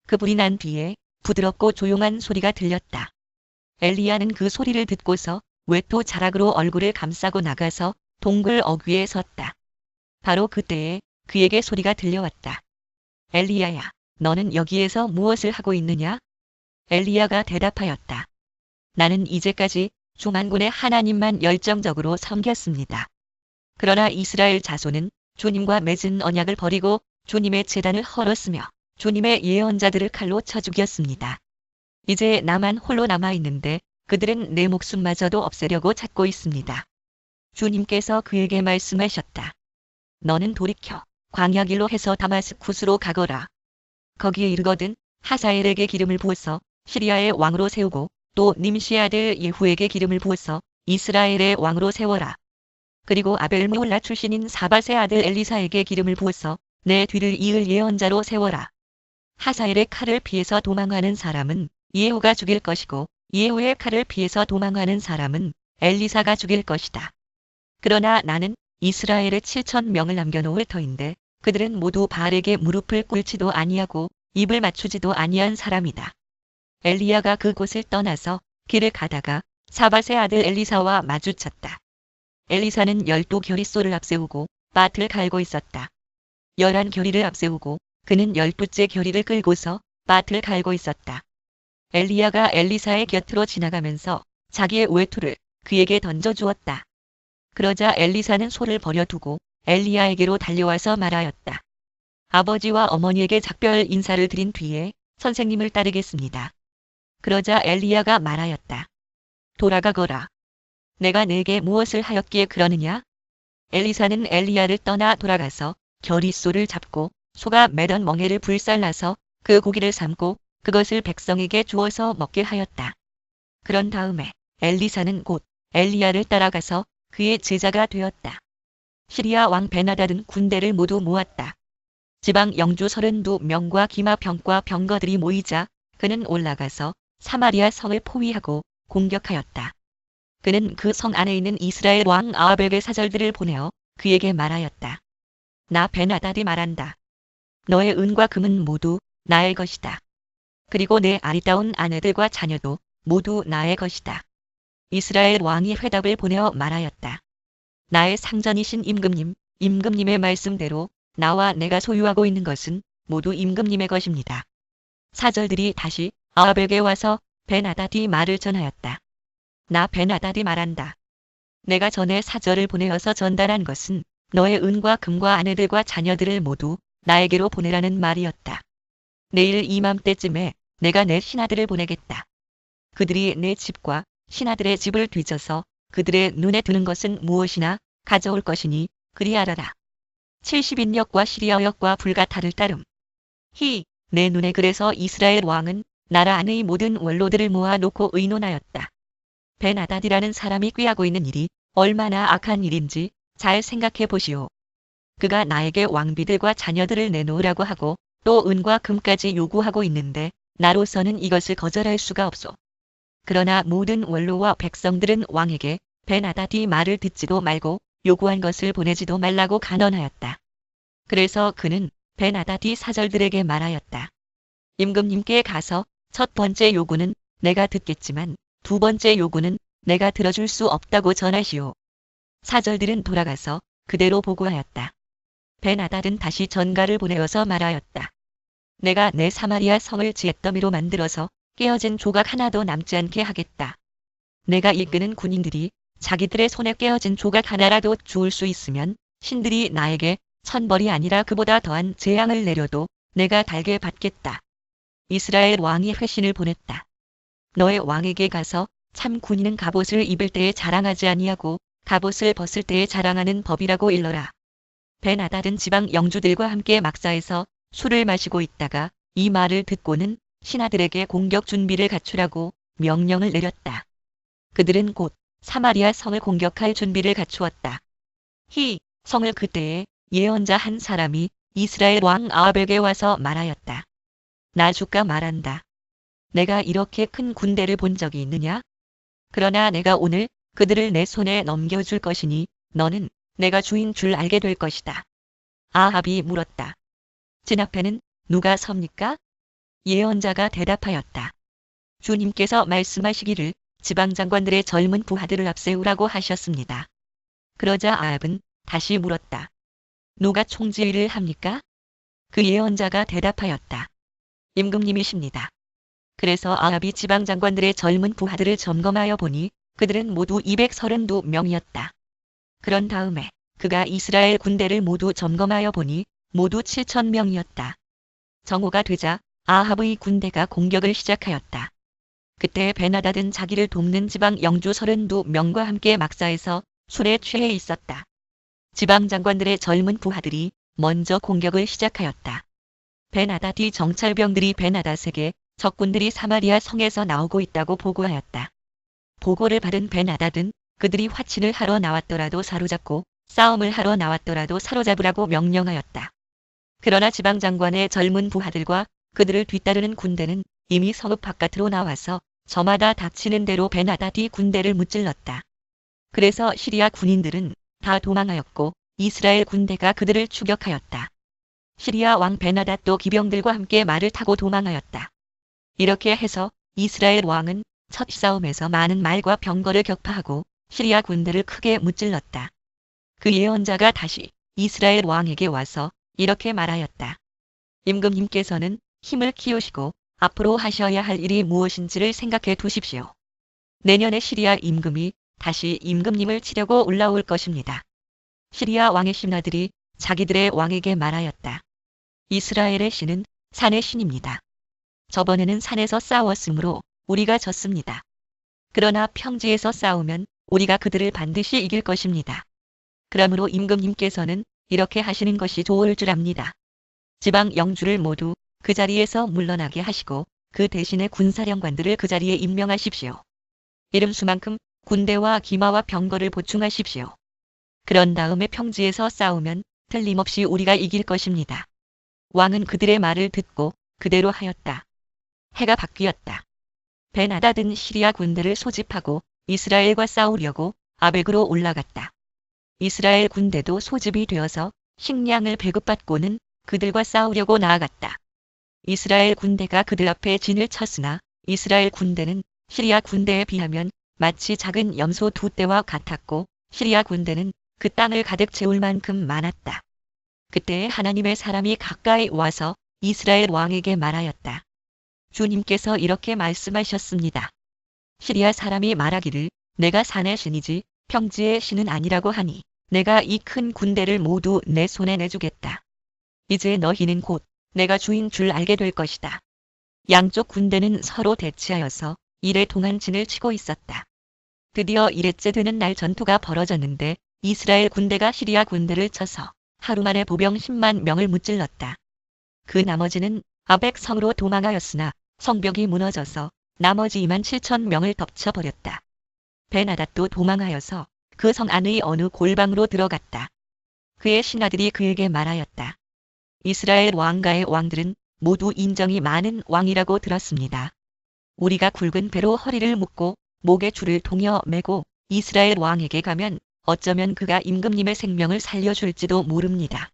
그 불이 난 뒤에 부드럽고 조용한 소리가 들렸다. 엘리야는 그 소리를 듣고서 외토 자락으로 얼굴을 감싸고 나가서 동굴 어귀에 섰다. 바로 그때에 그에게 소리가 들려왔다. 엘리야야, 너는 여기에서 무엇을 하고 있느냐? 엘리야가 대답하였다. 나는 이제까지 주만군의 하나님만 열정적으로 섬겼습니다. 그러나 이스라엘 자손은 주님과 맺은 언약을 버리고 주님의 제단을 헐었으며 주님의 예언자들을 칼로 쳐 죽였습니다. 이제 나만 홀로 남아있는데 그들은 내 목숨마저도 없애려고 찾고 있습니다. 주님께서 그에게 말씀하셨다. 너는 돌이켜 광야 길로 해서 다마스쿠스로 가거라. 거기에 이르거든 하사엘에게 기름을 부어서 시리아의 왕으로 세우고 또 님시 아들 예후에게 기름을 부어서 이스라엘의 왕으로 세워라. 그리고 아벨므홀라 출신인 사밧의 아들 엘리사에게 기름을 부어서 내 뒤를 이을 예언자로 세워라. 하사엘의 칼을 피해서 도망하는 사람은 예후가 죽일 것이고 예후의 칼을 피해서 도망하는 사람은 엘리사가 죽일 것이다. 그러나 나는 이스라엘의 7,000명을 남겨놓을 터인데 그들은 모두 바알에게 무릎을 꿇지도 아니하고 입을 맞추지도 아니한 사람이다. 엘리야가 그곳을 떠나서 길을 가다가 사밧의 아들 엘리사와 마주쳤다. 엘리사는 12겨리소를 앞세우고 밭을 갈고 있었다. 11겨리를 앞세우고 그는 10째 겨리를 끌고서 밭을 갈고 있었다. 엘리야가 엘리사의 곁으로 지나가면서 자기의 외투를 그에게 던져주었다. 그러자 엘리사는 소를 버려두고 엘리야에게로 달려와서 말하였다. 아버지와 어머니에게 작별 인사를 드린 뒤에 선생님을 따르겠습니다. 그러자 엘리야가 말하였다. 돌아가거라. 내가 네게 무엇을 하였기에 그러느냐? 엘리사는 엘리야를 떠나 돌아가서 겨리소를 잡고 소가 매던 멍에를 불살라서 그 고기를 삶고 그것을 백성에게 주어서 먹게 하였다. 그런 다음에 엘리사는 곧 엘리야를 따라가서 그의 제자가 되었다. 시리아 왕 베나닷은 군대를 모두 모았다. 지방 영주 32명과 기마병과 병거들이 모이자 그는 올라가서 사마리아 성을 포위하고 공격하였다. 그는 그 성 안에 있는 이스라엘 왕 아합에게 사절들을 보내어 그에게 말하였다. 나 베나닷이 말한다. 너의 은과 금은 모두 나의 것이다. 그리고 내 아리따운 아내들과 자녀도 모두 나의 것이다. 이스라엘 왕이 회답을 보내어 말하였다. 나의 상전이신 임금님의 말씀대로 나와 내가 소유하고 있는 것은 모두 임금님의 것입니다. 사절들이 다시 아합에게 와서 베나닷이 말을 전하였다. 나 베나닷이 말한다. 내가 전에 사절을 보내어서 전달한 것은 너의 은과 금과 아내들과 자녀들을 모두 나에게로 보내라는 말이었다. 내일 이맘때쯤에 내가 내 신하들을 보내겠다. 그들이 내 집과 신하들의 집을 뒤져서 그들의 눈에 드는 것은 무엇이나 가져올 것이니 그리 알아라. 70인역과 시리아역과 불가타를 따름. 내 눈에 그래서 이스라엘 왕은 나라 안의 모든 원로들을 모아놓고 의논하였다. 베나닷이라는 사람이 꾀하고 있는 일이 얼마나 악한 일인지 잘 생각해 보시오. 그가 나에게 왕비들과 자녀들을 내놓으라고 하고 또 은과 금까지 요구하고 있는데 나로서는 이것을 거절할 수가 없소. 그러나 모든 원로와 백성들은 왕에게 베나닷이 말을 듣지도 말고 요구한 것을 보내지도 말라고 간언하였다. 그래서 그는 베나닷이 사절들에게 말하였다. 임금님께 가서 첫 번째 요구는 내가 듣겠지만 두 번째 요구는 내가 들어줄 수 없다고 전하시오. 사절들은 돌아가서 그대로 보고하였다. 베나닷은 다시 전가를 보내어서 말하였다. 내가 내 사마리아 성을 지렛더미로 만들어서 깨어진 조각 하나도 남지 않게 하겠다. 내가 이끄는 군인들이 자기들의 손에 깨어진 조각 하나라도 주울 수 있으면 신들이 나에게 천벌이 아니라 그보다 더한 재앙을 내려도 내가 달게 받겠다. 이스라엘 왕이 회신을 보냈다. 너의 왕에게 가서 참 군인은 갑옷을 입을 때에 자랑하지 아니하고 갑옷을 벗을 때에 자랑하는 법이라고 일러라. 벤하닷은 지방 영주들과 함께 막사에서 술을 마시고 있다가 이 말을 듣고는 신하들에게 공격 준비를 갖추라고 명령을 내렸다. 그들은 곧 사마리아 성을 공격할 준비를 갖추었다. 성을 그때에 예언자 한 사람이 이스라엘 왕 아합에게 와서 말하였다. 나 주가 말한다. 내가 이렇게 큰 군대를 본 적이 있느냐? 그러나 내가 오늘 그들을 내 손에 넘겨줄 것이니 너는 내가 주인 줄 알게 될 것이다. 아합이 물었다. 진 앞에는 누가 섭니까? 예언자가 대답하였다. 주님께서 말씀하시기를 지방장관들의 젊은 부하들을 앞세우라고 하셨습니다. 그러자 아합은 다시 물었다. 누가 총지휘를 합니까? 그 예언자가 대답하였다. 임금님이십니다. 그래서 아합이 지방장관들의 젊은 부하들을 점검하여 보니 그들은 모두 232명이었다. 그런 다음에 그가 이스라엘 군대를 모두 점검하여 보니 모두 7,000명이었다. 정오가 되자 아합의 군대가 공격을 시작하였다. 그때 벤하닷은 자기를 돕는 지방 영주 32명과 함께 막사에서 술에 취해 있었다. 지방장관들의 젊은 부하들이 먼저 공격을 시작하였다. 벤하닷이 정찰병들이 벤하닷에게 적군들이 사마리아 성에서 나오고 있다고 보고하였다. 보고를 받은 벤하닷은 그들이 화친을 하러 나왔더라도 사로잡고 싸움을 하러 나왔더라도 사로잡으라고 명령하였다. 그러나 지방장관의 젊은 부하들과 그들을 뒤따르는 군대는 이미 성읍 바깥으로 나와서 저마다 닥치는 대로 벤하닷이 군대를 무찔렀다. 그래서 시리아 군인들은 다 도망하였고 이스라엘 군대가 그들을 추격하였다. 시리아 왕 벤하닷도 기병들과 함께 말을 타고 도망하였다. 이렇게 해서 이스라엘 왕은 첫 싸움에서 많은 말과 병거를 격파하고 시리아 군대를 크게 무찔렀다. 그 예언자가 다시 이스라엘 왕에게 와서 이렇게 말하였다. 임금님께서는 힘을 키우시고 앞으로 하셔야 할 일이 무엇인지를 생각해 두십시오. 내년에 시리아 임금이 다시 임금님을 치려고 올라올 것입니다. 시리아 왕의 신하들이 자기들의 왕에게 말하였다. 이스라엘의 신은 산의 신입니다. 저번에는 산에서 싸웠으므로 우리가 졌습니다. 그러나 평지에서 싸우면 우리가 그들을 반드시 이길 것입니다. 그러므로 임금님께서는 이렇게 하시는 것이 좋을 줄 압니다. 지방 영주를 모두 그 자리에서 물러나게 하시고 그 대신에 군사령관들을 그 자리에 임명하십시오. 이름수만큼 군대와 기마와 병거를 보충하십시오. 그런 다음에 평지에서 싸우면 틀림없이 우리가 이길 것입니다. 왕은 그들의 말을 듣고 그대로 하였다. 해가 바뀌었다. 벤하닷은 시리아 군대를 소집하고 이스라엘과 싸우려고 아벡으로 올라갔다. 이스라엘 군대도 소집이 되어서 식량을 배급받고는 그들과 싸우려고 나아갔다. 이스라엘 군대가 그들 앞에 진을 쳤으나 이스라엘 군대는 시리아 군대에 비하면 마치 작은 염소 2떼와 같았고 시리아 군대는 그 땅을 가득 채울 만큼 많았다. 그때 하나님의 사람이 가까이 와서 이스라엘 왕에게 말하였다. 주님께서 이렇게 말씀하셨습니다. 시리아 사람이 말하기를 내가 산의 신이지 평지의 신은 아니라고 하니 내가 이 큰 군대를 모두 내 손에 내주겠다. 이제 너희는 곧 내가 주인 줄 알게 될 것이다. 양쪽 군대는 서로 대치하여서 이래 동안 진을 치고 있었다. 드디어 1회째 되는 날 전투가 벌어졌는데 이스라엘 군대가 시리아 군대를 쳐서 하루 만에 보병 10만 명을 무찔렀다. 그 나머지는 아벡 성으로 도망하였으나 성벽이 무너져서 나머지 27,000명을 덮쳐버렸다. 벤하닷도 도망하여서 그 성 안의 어느 골방으로 들어갔다. 그의 신하들이 그에게 말하였다. 이스라엘 왕가의 왕들은 모두 인정이 많은 왕이라고 들었습니다. 우리가 굵은 배로 허리를 묶고 목에 줄을 동여 매고 이스라엘 왕에게 가면 어쩌면 그가 임금님의 생명을 살려줄지도 모릅니다.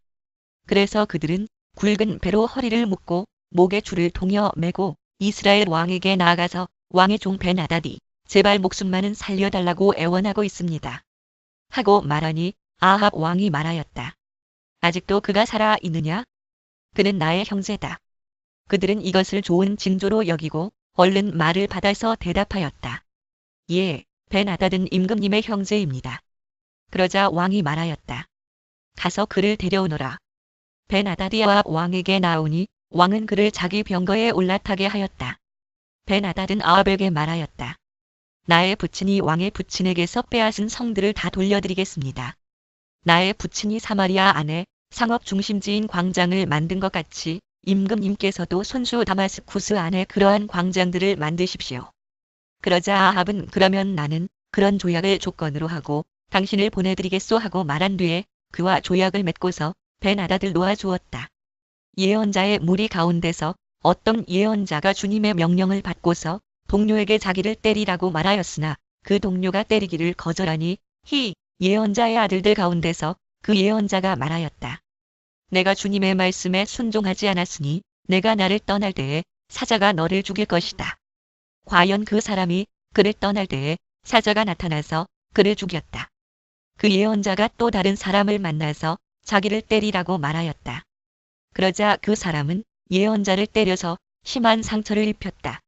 그래서 그들은 굵은 배로 허리를 묶고 목에 줄을 동여 매고 이스라엘 왕에게 나아가서 왕의 종 벤하닷이 제발 목숨만은 살려달라고 애원하고 있습니다. 하고 말하니 아합 왕이 말하였다. 아직도 그가 살아 있느냐? 그는 나의 형제다. 그들은 이것을 좋은 징조로 여기고 얼른 말을 받아서 대답하였다. 예, 벤하닷은 임금님의 형제입니다. 그러자 왕이 말하였다. 가서 그를 데려오너라. 벤하닷이 아합 왕에게 나오니 왕은 그를 자기 병거에 올라타게 하였다. 벤하닷은 아합에게 말하였다. 나의 부친이 왕의 부친에게서 빼앗은 성들을 다 돌려드리겠습니다. 나의 부친이 사마리아 안에 상업 중심지인 광장을 만든 것 같이 임금님께서도 손수 다마스쿠스 안에 그러한 광장들을 만드십시오. 그러자 아합은 그러면 나는 그런 조약을 조건으로 하고 당신을 보내드리겠소 하고 말한 뒤에 그와 조약을 맺고서 벤하닷을 놓아주었다. 예언자의 무리 가운데서 어떤 예언자가 주님의 명령을 받고서 동료에게 자기를 때리라고 말하였으나 그 동료가 때리기를 거절하니 예언자의 아들들 가운데서 그 예언자가 말하였다. 내가 주님의 말씀에 순종하지 않았으니 내가 나를 떠날 때에 사자가 너를 죽일 것이다. 과연 그 사람이 그를 떠날 때에 사자가 나타나서 그를 죽였다. 그 예언자가 또 다른 사람을 만나서 자기를 때리라고 말하였다. 그러자 그 사람은 예언자를 때려서 심한 상처를 입혔다.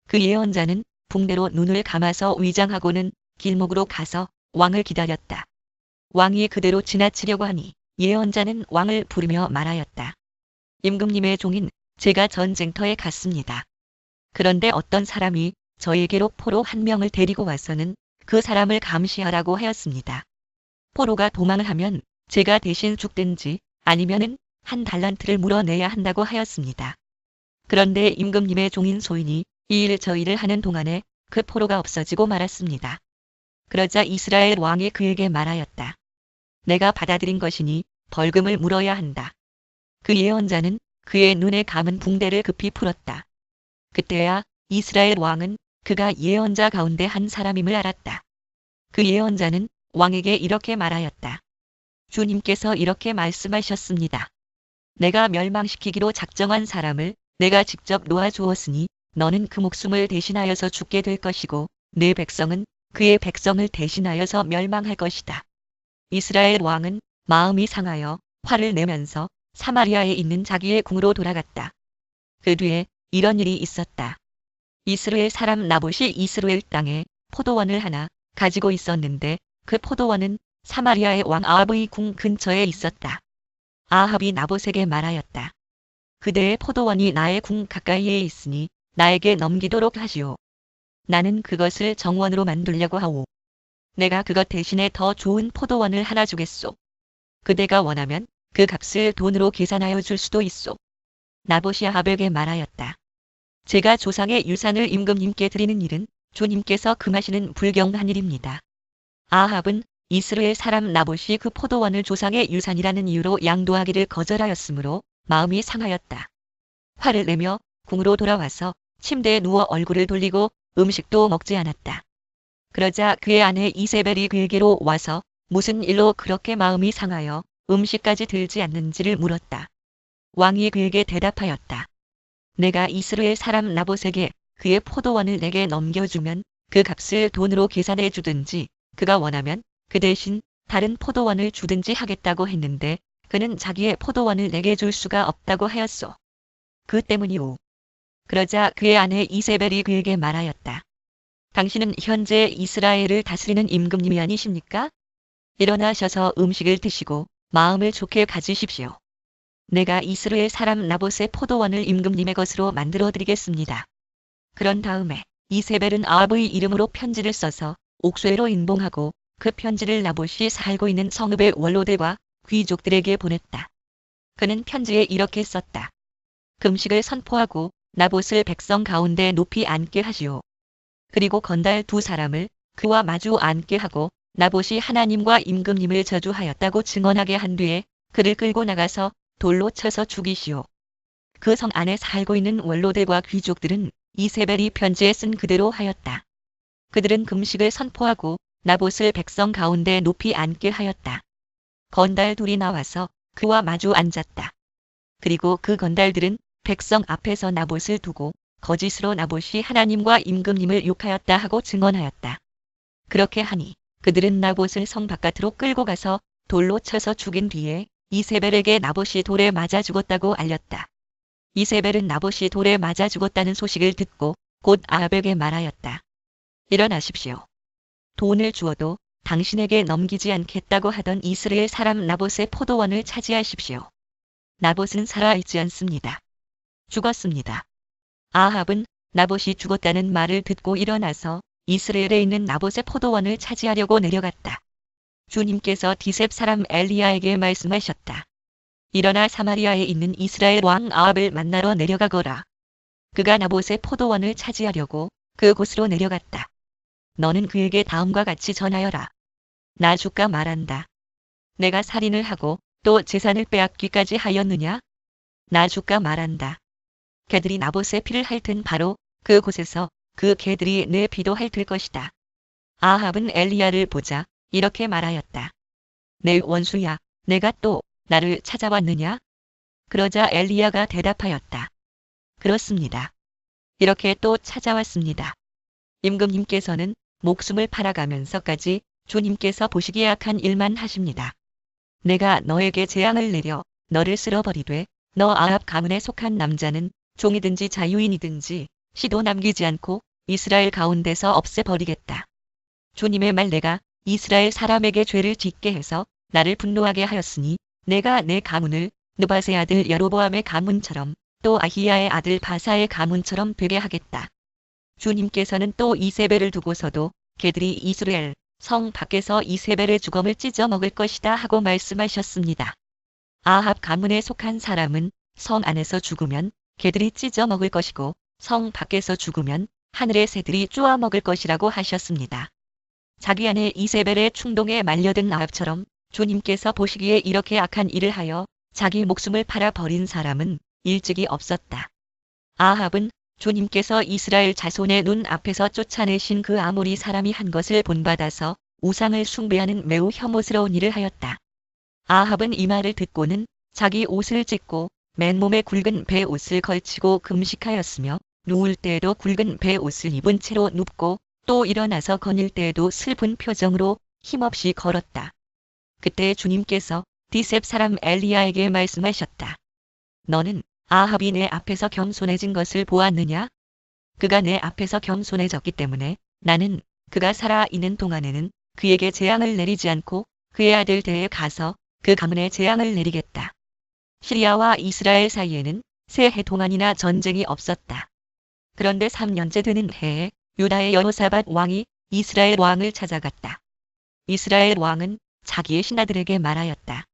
그 예언자는 붕대로 눈을 감아서 위장하고는 길목으로 가서 왕을 기다렸다. 왕이 그대로 지나치려고 하니 예언자는 왕을 부르며 말하였다. 임금님의 종인 제가 전쟁터에 갔습니다. 그런데 어떤 사람이 저에게로 포로 한 명을 데리고 와서는 그 사람을 감시하라고 하였습니다. 포로가 도망을 하면 제가 대신 죽든지 아니면은 한 달란트를 물어내야 한다고 하였습니다. 그런데 임금님의 종인 소인이 저 일을 하는 동안에 그 포로가 없어지고 말았습니다. 그러자 이스라엘 왕이 그에게 말하였다. 내가 받아들인 것이니 벌금을 물어야 한다. 그 예언자는 그의 눈에 감은 붕대를 급히 풀었다. 그때야 이스라엘 왕은 그가 예언자 가운데 한 사람임을 알았다. 그 예언자는 왕에게 이렇게 말하였다. 주님께서 이렇게 말씀하셨습니다. 내가 멸망시키기로 작정한 사람을 내가 직접 놓아주었으니 너는 그 목숨을 대신하여서 죽게 될 것이고 내 백성은 그의 백성을 대신하여서 멸망할 것이다. 이스라엘 왕은 마음이 상하여 화를 내면서 사마리아에 있는 자기의 궁으로 돌아갔다. 그 뒤에 이런 일이 있었다. 이스라엘 사람 나봇이 이스라엘 땅에 포도원을 하나 가지고 있었는데 그 포도원은 사마리아의 왕 아합의 궁 근처에 있었다. 아합이 나봇에게 말하였다. 그대의 포도원이 나의 궁 가까이에 있으니 나에게 넘기도록 하시오. 나는 그것을 정원으로 만들려고 하오. 내가 그것 대신에 더 좋은 포도원을 하나 주겠소. 그대가 원하면 그 값을 돈으로 계산하여 줄 수도 있소. 나봇이 아합에게 말하였다. 제가 조상의 유산을 임금님께 드리는 일은 주님께서 금하시는 불경한 일입니다. 아합은 이스라엘 사람 나봇이 그 포도원을 조상의 유산이라는 이유로 양도하기를 거절하였으므로 마음이 상하였다. 화를 내며 궁으로 돌아와서 침대에 누워 얼굴을 돌리고 음식도 먹지 않았다. 그러자 그의 아내 이세벨이 그에게로 와서 무슨 일로 그렇게 마음이 상하여 음식까지 들지 않는지를 물었다. 왕이 그에게 대답하였다. 내가 이스라엘 사람 나봇에게 그의 포도원을 내게 넘겨주면 그 값을 돈으로 계산해 주든지 그가 원하면 그 대신 다른 포도원을 주든지 하겠다고 했는데 그는 자기의 포도원을 내게 줄 수가 없다고 하였소. 그 때문이오. 그러자 그의 아내 이세벨이 그에게 말하였다. 당신은 현재 이스라엘을 다스리는 임금님이 아니십니까? 일어나셔서 음식을 드시고 마음을 좋게 가지십시오. 내가 이스라엘 사람 나봇의 포도원을 임금님의 것으로 만들어 드리겠습니다. 그런 다음에 이세벨은 아합의 이름으로 편지를 써서 옥쇄로 인봉하고 그 편지를 나봇이 살고 있는 성읍의 원로들과 귀족들에게 보냈다. 그는 편지에 이렇게 썼다. 금식을 선포하고 나봇을 백성 가운데 높이 앉게 하시오. 그리고 건달 두 사람을 그와 마주 앉게 하고 나봇이 하나님과 임금님을 저주하였다고 증언하게 한 뒤에 그를 끌고 나가서 돌로 쳐서 죽이시오. 그 성 안에 살고 있는 원로들과 귀족들은 이세벨이 편지에 쓴 그대로 하였다. 그들은 금식을 선포하고 나봇을 백성 가운데 높이 앉게 하였다. 건달 둘이 나와서 그와 마주 앉았다. 그리고 그 건달들은 백성 앞에서 나봇을 두고 거짓으로 나봇이 하나님과 임금님을 욕하였다 하고 증언하였다. 그렇게 하니 그들은 나봇을 성 바깥으로 끌고 가서 돌로 쳐서 죽인 뒤에 이세벨에게 나봇이 돌에 맞아 죽었다고 알렸다. 이세벨은 나봇이 돌에 맞아 죽었다는 소식을 듣고 곧 아합에게 말하였다. 일어나십시오. 돈을 주어도 당신에게 넘기지 않겠다고 하던 이스라엘 사람 나봇의 포도원을 차지하십시오. 나봇은 살아있지 않습니다. 죽었습니다. 아합은 나봇이 죽었다는 말을 듣고 일어나서 이스라엘에 있는 나봇의 포도원을 차지하려고 내려갔다. 주님께서 디셉 사람 엘리야에게 말씀하셨다. 일어나 사마리아에 있는 이스라엘 왕 아합을 만나러 내려가거라. 그가 나봇의 포도원을 차지하려고 그곳으로 내려갔다. 너는 그에게 다음과 같이 전하여라. 나 주가 말한다. 내가 살인을 하고 또 재산을 빼앗기까지 하였느냐? 나 주가 말한다. 개들이 나봇의 피를 핥은 바로 그곳에서 그 개들이 내 피도 핥을 것이다. 아합은 엘리야를 보자 이렇게 말하였다. 내 원수야, 내가 또 나를 찾아왔느냐? 그러자 엘리야가 대답하였다. 그렇습니다. 이렇게 또 찾아왔습니다. 임금님께서는 목숨을 팔아가면서까지 주님께서 보시기에 악한 일만 하십니다. 내가 너에게 재앙을 내려 너를 쓸어버리되 너 아합 가문에 속한 남자는 종이든지 자유인이든지 씨도 남기지 않고 이스라엘 가운데서 없애버리겠다. 주님의 말 내가 이스라엘 사람에게 죄를 짓게 해서 나를 분노하게 하였으니 내가 내 가문을 느밧의 아들 여로보암의 가문처럼 또 아히야의 아들 바사의 가문처럼 되게 하겠다. 주님께서는 또 이세벨을 두고서도 개들이 이스라엘 성 밖에서 이세벨의 주검을 찢어 먹을 것이다 하고 말씀하셨습니다. 아합 가문에 속한 사람은 성 안에서 죽으면 개들이 찢어 먹을 것이고 성 밖에서 죽으면 하늘의 새들이 쪼아 먹을 것이라고 하셨습니다. 자기 안에 이세벨의 충동에 말려든 아합처럼 주님께서 보시기에 이렇게 악한 일을 하여 자기 목숨을 팔아버린 사람은 일찍이 없었다. 아합은 주님께서 이스라엘 자손의 눈 앞에서 쫓아내신 그 아모리 사람이 한 것을 본받아서 우상을 숭배하는 매우 혐오스러운 일을 하였다. 아합은 이 말을 듣고는 자기 옷을 찢고 맨몸에 굵은 배 옷을 걸치고 금식하였으며 누울 때에도 굵은 배 옷을 입은 채로 눕고 또 일어나서 거닐 때에도 슬픈 표정으로 힘없이 걸었다. 그때 주님께서 디셉 사람 엘리야에게 말씀하셨다. 너는 아합이 내 앞에서 겸손해진 것을 보았느냐? 그가 내 앞에서 겸손해졌기 때문에 나는 그가 살아있는 동안에는 그에게 재앙을 내리지 않고 그의 아들 때에 가서 그 가문에 재앙을 내리겠다. 시리아와 이스라엘 사이에는 세 해 동안이나 전쟁이 없었다. 그런데 3년째 되는 해에 유다의 여호사밧 왕이 이스라엘 왕을 찾아갔다. 이스라엘 왕은 자기의 신하들에게 말하였다.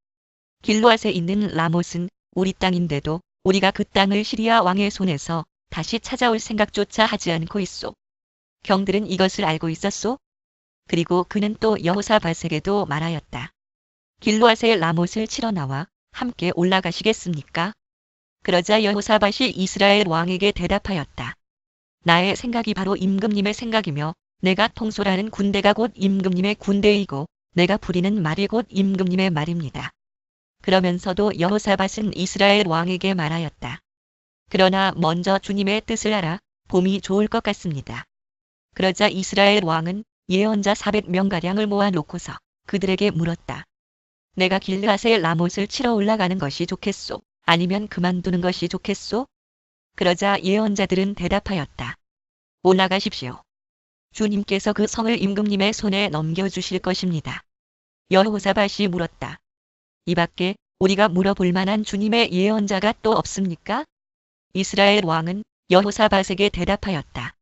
길르앗에 있는 라못은 우리 땅인데도 우리가 그 땅을 시리아 왕의 손에서 다시 찾아올 생각조차 하지 않고 있소. 경들은 이것을 알고 있었소? 그리고 그는 또 여호사밧에게도 말하였다. 길르앗의 라못을 치러 나와 함께 올라가시겠습니까? 그러자 여호사밧이 이스라엘 왕에게 대답하였다. 나의 생각이 바로 임금님의 생각이며 내가 통솔하는 군대가 곧 임금님의 군대이고 내가 부리는 말이 곧 임금님의 말입니다. 그러면서도 여호사밧은 이스라엘 왕에게 말하였다. 그러나 먼저 주님의 뜻을 알아 봄이 좋을 것 같습니다. 그러자 이스라엘 왕은 예언자 400명가량을 모아놓고서 그들에게 물었다. 내가 길르앗의 라못을 치러 올라가는 것이 좋겠소? 아니면 그만두는 것이 좋겠소? 그러자 예언자들은 대답하였다. 올라가십시오. 주님께서 그 성을 임금님의 손에 넘겨주실 것입니다. 여호사밧이 물었다. 이 밖에 우리가 물어볼 만한 주님의 예언자가 또 없습니까? 이스라엘 왕은 여호사밧에게 대답하였다.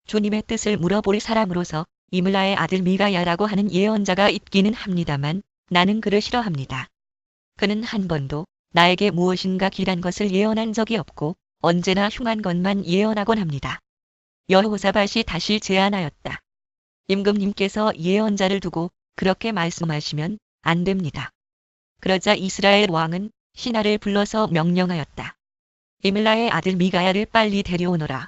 주님의 뜻을 물어볼 사람으로서 이물라의 아들 미가야라고 하는 예언자가 있기는 합니다만 나는 그를 싫어합니다. 그는 한 번도 나에게 무엇인가 길한 것을 예언한 적이 없고 언제나 흉한 것만 예언하곤 합니다. 여호사밧이 다시 제안하였다. 임금님께서 예언자를 두고 그렇게 말씀하시면 안 됩니다. 그러자 이스라엘 왕은 신하를 불러서 명령하였다. 이물라의 아들 미가야를 빨리 데려오너라.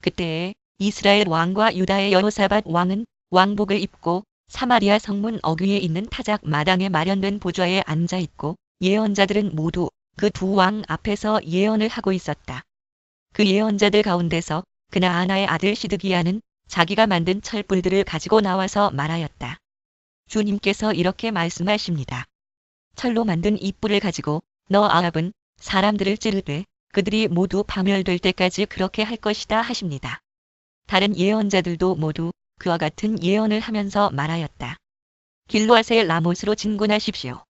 그때에 이스라엘 왕과 유다의 여호사밧 왕은 왕복을 입고 사마리아 성문 어귀에 있는 타작 마당에 마련된 보좌에 앉아 있고 예언자들은 모두 그 두 왕 앞에서 예언을 하고 있었다. 그 예언자들 가운데서 그나아나의 아들 시드기야는 자기가 만든 철불들을 가지고 나와서 말하였다. 주님께서 이렇게 말씀하십니다. 철로 만든 이 뿔을 가지고 너 아합은 사람들을 찌르되 그들이 모두 파멸될 때까지 그렇게 할 것이다 하십니다. 다른 예언자들도 모두 그와 같은 예언을 하면서 말하였다. 길르앗의 라못으로 진군하십시오.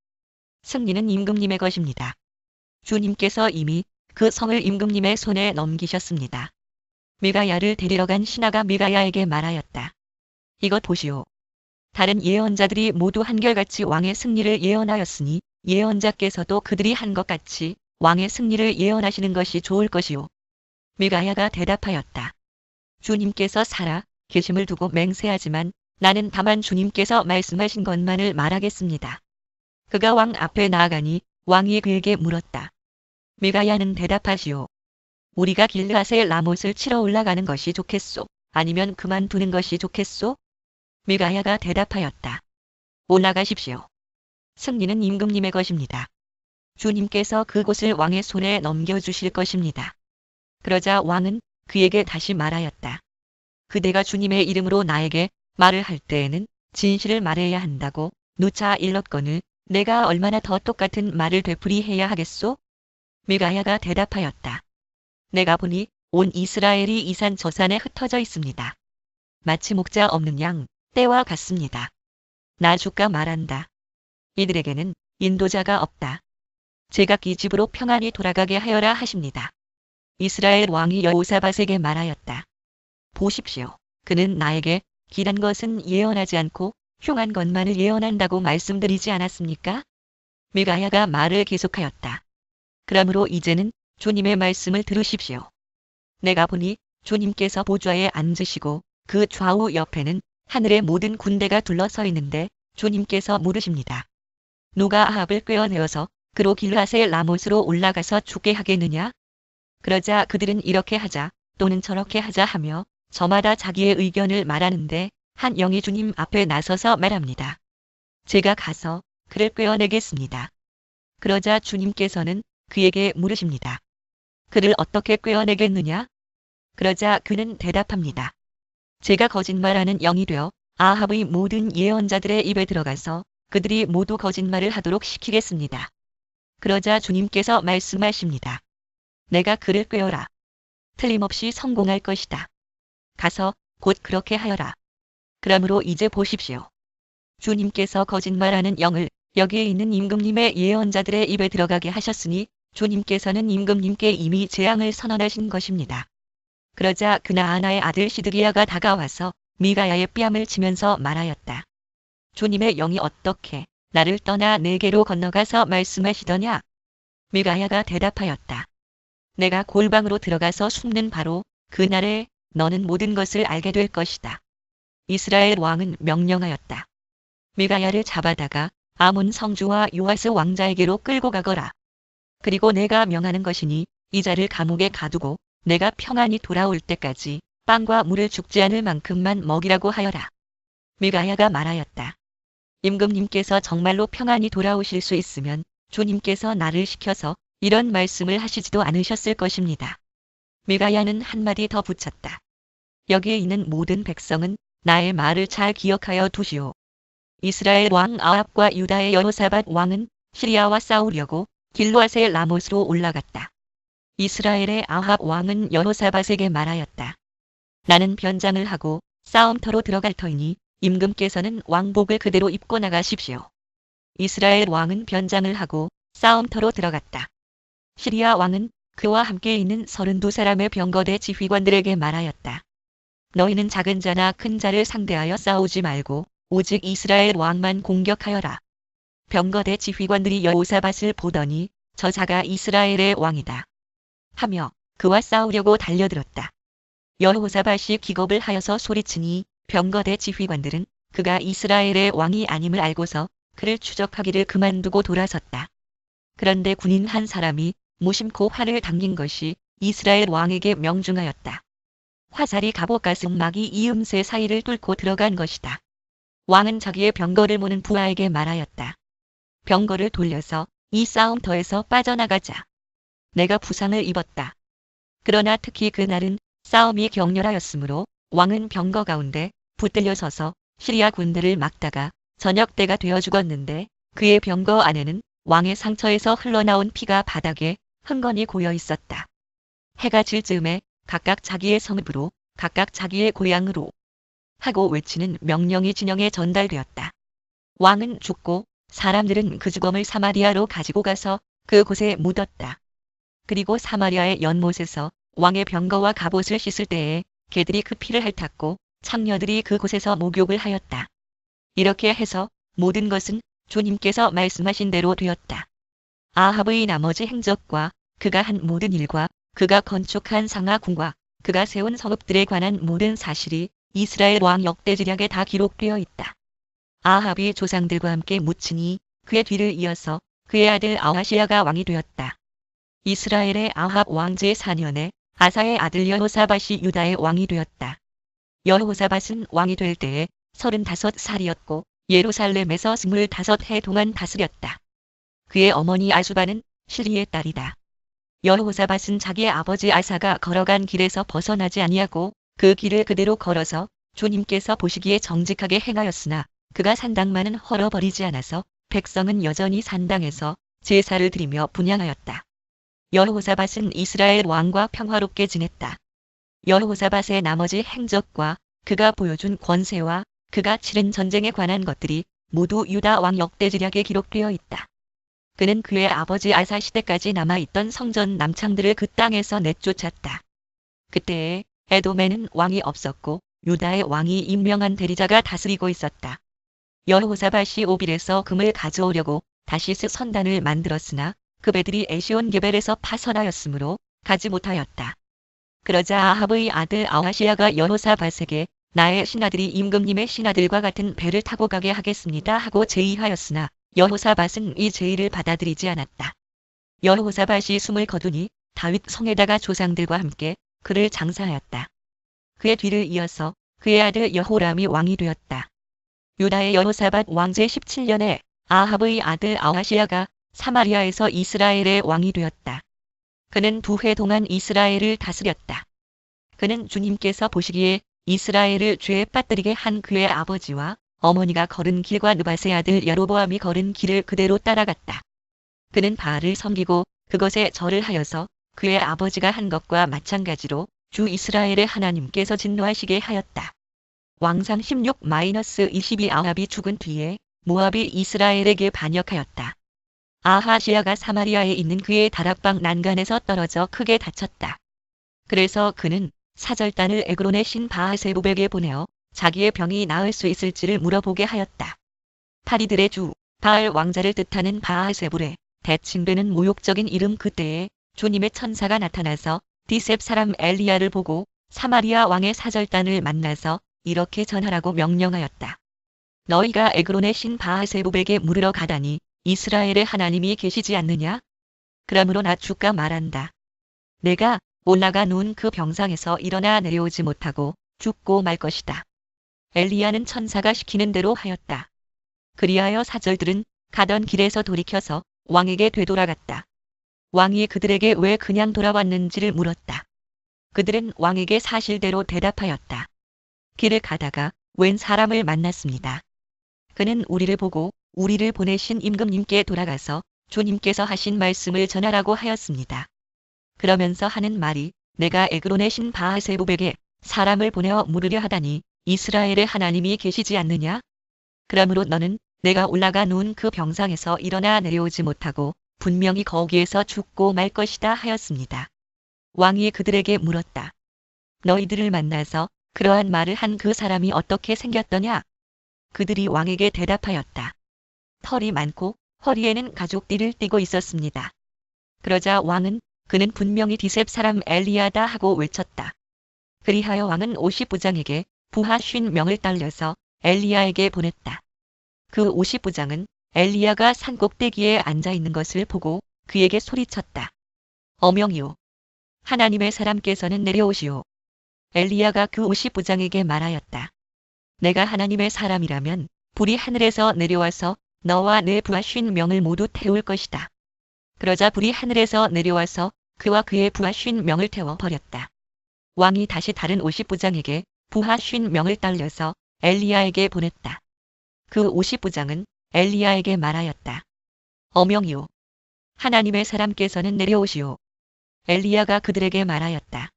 승리는 임금님의 것입니다. 주님께서 이미 그 성을 임금님의 손에 넘기셨습니다. 미가야를 데리러 간 신하가 미가야에게 말하였다. 이것 보시오. 다른 예언자들이 모두 한결같이 왕의 승리를 예언하였으니 예언자께서도 그들이 한 것 같이 왕의 승리를 예언하시는 것이 좋을 것이오. 미가야가 대답하였다. 주님께서 살아 계심을 두고 맹세하지만 나는 다만 주님께서 말씀하신 것만을 말하겠습니다. 그가 왕 앞에 나아가니 왕이 그에게 물었다. 미가야는 대답하시오. 우리가 길르앗의 라못을 치러 올라가는 것이 좋겠소? 아니면 그만두는 것이 좋겠소? 미가야가 대답하였다. 올라가십시오. 승리는 임금님의 것입니다. 주님께서 그곳을 왕의 손에 넘겨주실 것입니다. 그러자 왕은 그에게 다시 말하였다. 그대가 주님의 이름으로 나에게 말을 할 때에는 진실을 말해야 한다고 누차 일렀거늘 내가 얼마나 더 똑같은 말을 되풀이해야 하겠소? 미가야가 대답하였다. 내가 보니 온 이스라엘이 이 산 저 산에 흩어져 있습니다. 마치 목자 없는 양, 떼와 같습니다. 나 주가 말한다. 이들에게는 인도자가 없다. 제각기 집으로 평안히 돌아가게 하여라 하십니다. 이스라엘 왕이 여호사밧에게 말하였다. 보십시오. 그는 나에게 길한 것은 예언하지 않고 흉한 것만을 예언한다고 말씀드리지 않았습니까? 미가야가 말을 계속하였다. 그러므로 이제는 주님의 말씀을 들으십시오. 내가 보니 주님께서 보좌에 앉으시고 그 좌우 옆에는 하늘의 모든 군대가 둘러서 있는데 주님께서 물으십니다. 누가 아합을 꿰어내어서 그로 길르앗의 라못으로 올라가서 죽게 하겠느냐? 그러자 그들은 이렇게 하자 또는 저렇게 하자 하며 저마다 자기의 의견을 말하는데 한 영이 주님 앞에 나서서 말합니다. 제가 가서 그를 꿰어내겠습니다. 그러자 주님께서는 그에게 물으십니다. 그를 어떻게 꿰어내겠느냐? 그러자 그는 대답합니다. 제가 거짓말하는 영이 되어 아합의 모든 예언자들의 입에 들어가서 그들이 모두 거짓말을 하도록 시키겠습니다. 그러자 주님께서 말씀하십니다. 내가 그를 꿰어라. 틀림없이 성공할 것이다. 가서 곧 그렇게 하여라. 그러므로 이제 보십시오. 주님께서 거짓말하는 영을 여기에 있는 임금님의 예언자들의 입에 들어가게 하셨으니 주님께서는 임금님께 이미 재앙을 선언하신 것입니다. 그러자 그나아나의 아들 시드기야가 다가와서 미가야의 뺨을 치면서 말하였다. 주님의 영이 어떻게 나를 떠나 내게로 건너가서 말씀하시더냐? 미가야가 대답하였다. 내가 골방으로 들어가서 숨는 바로 그날에 너는 모든 것을 알게 될 것이다. 이스라엘 왕은 명령하였다. 미가야를 잡아다가 아몬 성주와 요아스 왕자에게로 끌고 가거라. 그리고 내가 명하는 것이니 이 자를 감옥에 가두고 내가 평안히 돌아올 때까지 빵과 물을 죽지 않을 만큼만 먹이라고 하여라. 미가야가 말하였다. 임금님께서 정말로 평안히 돌아오실 수 있으면 주님께서 나를 시켜서 이런 말씀을 하시지도 않으셨을 것입니다. 미가야는 한마디 더 붙였다. 여기에 있는 모든 백성은 나의 말을 잘 기억하여 두시오. 이스라엘 왕 아합과 유다의 여호사밧 왕은 시리아와 싸우려고 길르앗의 라못으로 올라갔다. 이스라엘의 아합 왕은 여호사밧에게 말하였다. 나는 변장을 하고 싸움터로 들어갈 터이니 임금께서는 왕복을 그대로 입고 나가십시오. 이스라엘 왕은 변장을 하고 싸움터로 들어갔다. 시리아 왕은 그와 함께 있는 32사람의 병거대 지휘관들에게 말하였다. 너희는 작은 자나 큰 자를 상대하여 싸우지 말고 오직 이스라엘 왕만 공격하여라. 병거대 지휘관들이 여호사밧을 보더니 저 자가 이스라엘의 왕이다. 하며 그와 싸우려고 달려들었다. 여호사밧이 기겁을 하여서 소리치니 병거대 지휘관들은 그가 이스라엘의 왕이 아님을 알고서 그를 추적하기를 그만두고 돌아섰다. 그런데 군인 한 사람이 무심코 활을 당긴 것이 이스라엘 왕에게 명중하였다. 화살이 갑옷 가슴막이 이음새 사이를 뚫고 들어간 것이다. 왕은 자기의 병거를 모는 부하에게 말하였다. 병거를 돌려서 이 싸움터에서 빠져나가자. 내가 부상을 입었다. 그러나 특히 그날은 싸움이 격렬하였으므로 왕은 병거 가운데 붙들려 서서 시리아 군대를 막다가 저녁 때가 되어 죽었는데 그의 병거 안에는 왕의 상처에서 흘러나온 피가 바닥에 흥건히 고여 있었다. 해가 질 즈음에 각각 자기의 성읍으로 각각 자기의 고향으로 하고 외치는 명령이 진영에 전달되었다. 왕은 죽고 사람들은 그 주검을 사마리아로 가지고 가서 그곳에 묻었다. 그리고 사마리아의 연못에서 왕의 병거와 갑옷을 씻을 때에 개들이 그 피를 핥았고 창녀들이 그곳에서 목욕을 하였다. 이렇게 해서 모든 것은 주님께서 말씀하신 대로 되었다. 아합의 나머지 행적과 그가 한 모든 일과 그가 건축한 상하궁과 그가 세운 성읍들에 관한 모든 사실이 이스라엘 왕 역대지략에 다 기록되어 있다. 아합이 조상들과 함께 묻히니 그의 뒤를 이어서 그의 아들 아하시야가 왕이 되었다. 이스라엘의 아합 왕제 4년에 아사의 아들 여호사밧이 유다의 왕이 되었다. 여호사밧은 왕이 될 때에 35살이었고 예루살렘에서 25해 동안 다스렸다. 그의 어머니 아수바는 실리의 딸이다. 여호사밧은 자기의 아버지 아사가 걸어간 길에서 벗어나지 아니하고 그 길을 그대로 걸어서 주님께서 보시기에 정직하게 행하였으나 그가 산당만은 헐어버리지 않아서 백성은 여전히 산당에서 제사를 드리며 분향하였다. 여호사밧은 이스라엘 왕과 평화롭게 지냈다. 여호사밧의 나머지 행적과 그가 보여준 권세와 그가 치른 전쟁에 관한 것들이 모두 유다 왕 역대지략에 기록되어 있다. 그는 그의 아버지 아사 시대까지 남아있던 성전 남창들을 그 땅에서 내쫓았다. 그때에 에돔에는 왕이 없었고 유다의 왕이 임명한 대리자가 다스리고 있었다. 여호사밧이 오빌에서 금을 가져오려고 다시스 선단을 만들었으나 그 배들이 에시온 게벨에서 파선하였으므로 가지 못하였다. 그러자 아합의 아들 아하시야가 여호사밧에게 나의 신하들이 임금님의 신하들과 같은 배를 타고 가게 하겠습니다 하고 제의하였으나 여호사밧은 이 제의를 받아들이지 않았다. 여호사밧이 숨을 거두니 다윗 성에다가 조상들과 함께 그를 장사하였다. 그의 뒤를 이어서 그의 아들 여호람이 왕이 되었다. 유다의 여호사밧 왕제 17년에 아합의 아들 아하시야가 사마리아에서 이스라엘의 왕이 되었다. 그는 2해 동안 이스라엘을 다스렸다. 그는 주님께서 보시기에 이스라엘을 죄에 빠뜨리게 한 그의 아버지와 어머니가 걸은 길과 느밧의 아들 여로보암이 걸은 길을 그대로 따라갔다. 그는 바알을 섬기고 그것에 절을 하여서 그의 아버지가 한 것과 마찬가지로 주 이스라엘의 하나님께서 진노하시게 하였다. 왕상 16-22 아합이 죽은 뒤에 모압이 이스라엘에게 반역하였다. 아하시야가 사마리아에 있는 그의 다락방 난간에서 떨어져 크게 다쳤다. 그래서 그는 사절단을 에그론의 신 바하세부백에 보내어 자기의 병이 나을 수 있을지를 물어보게 하였다. 파리들의 주, 바알 왕자를 뜻하는 바하세불의 대칭되는 모욕적인 이름 그때에 주님의 천사가 나타나서 디셉 사람 엘리야를 보고 사마리아 왕의 사절단을 만나서 이렇게 전하라고 명령하였다. 너희가 에그론의 신 바하세부백에 물으러 가다니 이스라엘의 하나님이 계시지 않느냐? 그러므로 나 주가 말한다. 내가 올라가 누운 그 병상에서 일어나 내려오지 못하고 죽고 말 것이다. 엘리야는 천사가 시키는 대로 하였다. 그리하여 사절들은 가던 길에서 돌이켜서 왕에게 되돌아갔다. 왕이 그들에게 왜 그냥 돌아왔는지를 물었다. 그들은 왕에게 사실대로 대답하였다. 길을 가다가 웬 사람을 만났습니다. 그는 우리를 보고 우리를 보내신 임금님께 돌아가서 주님께서 하신 말씀을 전하라고 하였습니다. 그러면서 하는 말이 내가 에그론의 신 바하세부백에 사람을 보내어 물으려 하다니 이스라엘의 하나님이 계시지 않느냐? 그러므로 너는 내가 올라가 누운 그 병상에서 일어나 내려오지 못하고 분명히 거기에서 죽고 말 것이다 하였습니다. 왕이 그들에게 물었다. 너희들을 만나서 그러한 말을 한 그 사람이 어떻게 생겼더냐? 그들이 왕에게 대답하였다. 털이 많고 허리에는 가죽띠를 띠고 있었습니다. 그러자 왕은 그는 분명히 디셉 사람 엘리야다 하고 외쳤다. 그리하여 왕은 50부장에게 부하 50명을 딸려서 엘리야에게 보냈다. 그 50부장은 엘리야가 산 꼭대기에 앉아 있는 것을 보고 그에게 소리쳤다. 어명이오. 하나님의 사람께서는 내려오시오. 엘리야가 그 50부장에게 말하였다. 내가 하나님의 사람이라면 불이 하늘에서 내려와서 너와 내 부하 50명을 모두 태울 것이다. 그러자 불이 하늘에서 내려와서 그와 그의 부하 50명을 태워버렸다. 왕이 다시 다른 50부장에게 부하 50명을 딸려서 엘리야에게 보냈다. 그 50부장은 엘리야에게 말하였다. 어명이오. 하나님의 사람께서는 내려오시오. 엘리야가 그들에게 말하였다.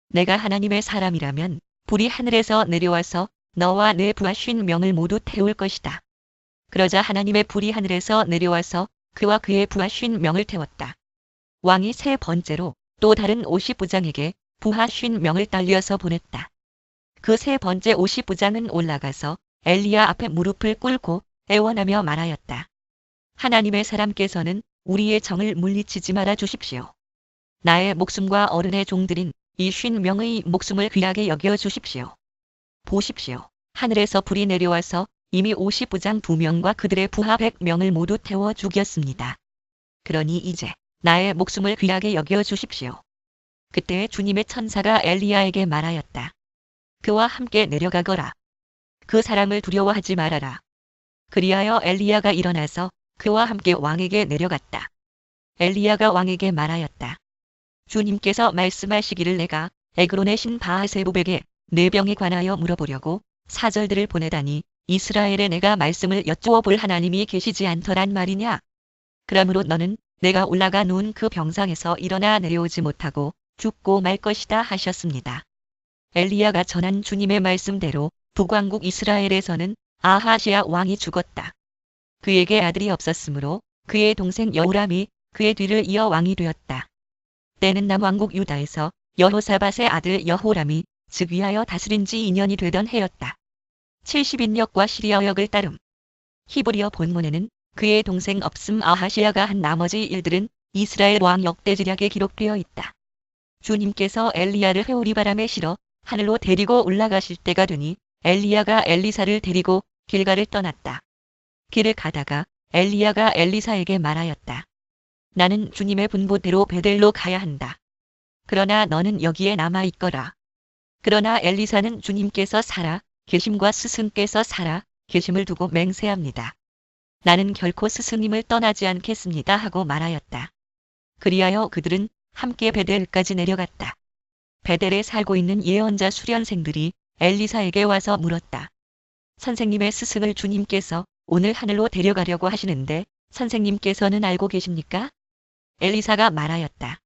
내가 하나님의 사람이라면 불이 하늘에서 내려와서 너와 내 부하 50명을 모두 태울 것이다. 그러자 하나님의 불이 하늘에서 내려와서 그와 그의 부하 50명을 태웠다. 왕이 세 번째로 또 다른 50부장에게 부하 50명을 딸려서 보냈다. 그 세 번째 50부장은 올라가서 엘리야 앞에 무릎을 꿇고 애원하며 말하였다. 하나님의 사람께서는 우리의 정을 물리치지 말아 주십시오. 나의 목숨과 어른의 종들인 이 50명의 목숨을 귀하게 여겨 주십시오. 보십시오. 하늘에서 불이 내려와서 이미 50부장 2명과 그들의 부하 100명을 모두 태워 죽였습니다. 그러니 이제 나의 목숨을 귀하게 여겨 주십시오. 그때 주님의 천사가 엘리야에게 말하였다. 그와 함께 내려가거라. 그 사람을 두려워하지 말아라. 그리하여 엘리야가 일어나서 그와 함께 왕에게 내려갔다. 엘리야가 왕에게 말하였다. 주님께서 말씀하시기를 내가 에그론의 신 바하세봅에게 내 병에 관하여 물어보려고 사절들을 보내다니 이스라엘에 내가 말씀을 여쭈어 볼 하나님이 계시지 않더란 말이냐. 그러므로 너는 내가 올라가 누운 그 병상에서 일어나 내려오지 못하고 죽고 말 것이다 하셨습니다. 엘리야가 전한 주님의 말씀대로 북왕국 이스라엘에서는 아하시야 왕이 죽었다. 그에게 아들이 없었으므로 그의 동생 여호람이 그의 뒤를 이어 왕이 되었다. 때는 남왕국 유다에서 여호사밧의 아들 여호람이 즉위하여 다스린 지 2년이 되던 해였다. 70인역과 시리아역을 따름. 히브리어 본문에는 그의 동생 업슴 아하시야가 한 나머지 일들은 이스라엘 왕 역대지략에 기록되어 있다. 주님께서 엘리야를 회오리바람에 실어 하늘로 데리고 올라가실 때가 되니 엘리야가 엘리사를 데리고 길가를 떠났다. 길을 가다가 엘리야가 엘리사에게 말하였다. 나는 주님의 분부대로 베델로 가야 한다. 그러나 너는 여기에 남아 있거라. 그러나 엘리사는 주님께서 살아 계심과 스승께서 살아 계심을 두고 맹세합니다. 나는 결코 스승님을 떠나지 않겠습니다 하고 말하였다. 그리하여 그들은 함께 베델까지 내려갔다. 베델에 살고 있는 예언자 수련생들이 엘리사에게 와서 물었다. 선생님의 스승을 주님께서 오늘 하늘로 데려가려고 하시는데 선생님께서는 알고 계십니까? 엘리사가 말하였다.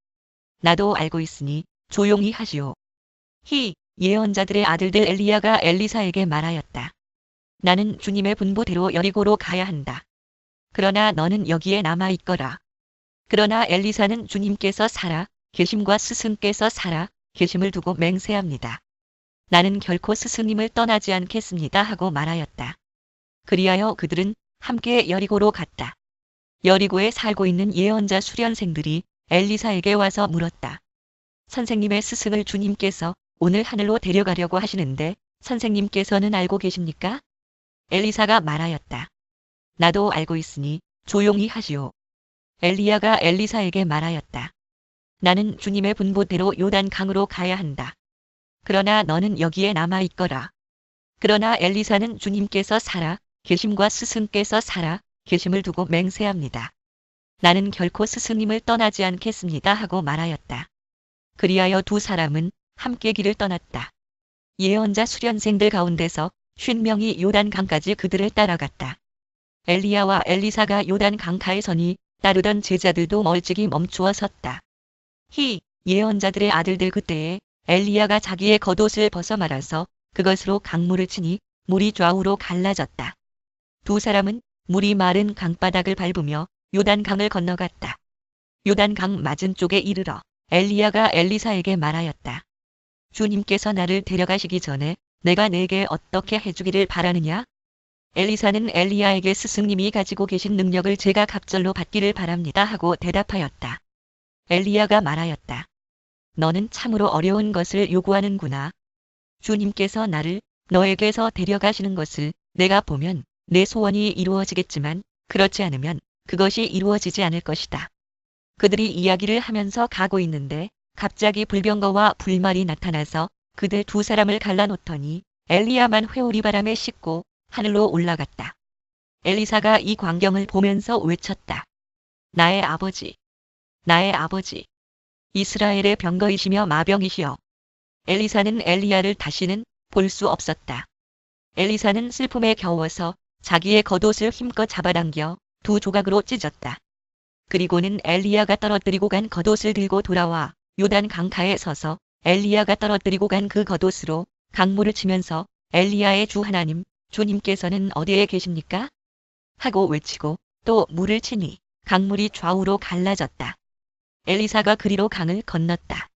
나도 알고 있으니 조용히 하시오. 예언자들의 아들들 엘리야가 엘리사에게 말하였다. 나는 주님의 분부대로 여리고로 가야 한다. 그러나 너는 여기에 남아 있거라. 그러나 엘리사는 주님께서 살아 계심과 스승께서 살아 계심을 두고 맹세합니다. 나는 결코 스승님을 떠나지 않겠습니다 하고 말하였다. 그리하여 그들은 함께 여리고로 갔다. 여리고에 살고 있는 예언자 수련생들이 엘리사에게 와서 물었다. 선생님의 스승을 주님께서 오늘 하늘로 데려가려고 하시는데 선생님께서는 알고 계십니까? 엘리사가 말하였다. 나도 알고 있으니 조용히 하시오. 엘리야가 엘리사에게 말하였다. 나는 주님의 분부대로 요단 강으로 가야 한다. 그러나 너는 여기에 남아 있거라. 그러나 엘리사는 주님께서 살아 계심과 스승께서 살아 계심을 두고 맹세합니다. 나는 결코 스승님을 떠나지 않겠습니다 하고 말하였다. 그리하여 두 사람은 함께 길을 떠났다. 예언자 수련생들 가운데서 50명이 요단 강까지 그들을 따라갔다. 엘리야와 엘리사가 요단 강가에 서니 따르던 제자들도 멀찍이 멈추어 섰다. 예언자들의 아들들 그때에 엘리야가 자기의 겉옷을 벗어 말아서 그것으로 강물을 치니 물이 좌우로 갈라졌다. 두 사람은 물이 마른 강바닥을 밟으며 요단강을 건너갔다. 요단강 맞은 쪽에 이르러 엘리야가 엘리사에게 말하였다. 주님께서 나를 데려가시기 전에 내가 내게 어떻게 해주기를 바라느냐? 엘리사는 엘리야에게 스승님이 가지고 계신 능력을 제가 갑절로 받기를 바랍니다 하고 대답하였다. 엘리야가 말하였다. 너는 참으로 어려운 것을 요구하는구나. 주님께서 나를 너에게서 데려가시는 것을 내가 보면 내 소원이 이루어지겠지만 그렇지 않으면 그것이 이루어지지 않을 것이다. 그들이 이야기를 하면서 가고 있는데 갑자기 불병거와 불말이 나타나서 그들 두 사람을 갈라놓더니 엘리야만 회오리바람에 싣고 하늘로 올라갔다. 엘리사가 이 광경을 보면서 외쳤다. 나의 아버지, 나의 아버지, 이스라엘의 병거이시며 마병이시여. 엘리사는 엘리야를 다시는 볼 수 없었다. 엘리사는 슬픔에 겨워서 자기의 겉옷을 힘껏 잡아당겨 두 조각으로 찢었다. 그리고는 엘리야가 떨어뜨리고 간 겉옷을 들고 돌아와 요단 강가에 서서 엘리야가 떨어뜨리고 간 그 겉옷으로 강물을 치면서 엘리야의 주 하나님, 주님께서는 어디에 계십니까? 하고 외치고 또 물을 치니 강물이 좌우로 갈라졌다. 엘리사가 그리로 강을 건넜다.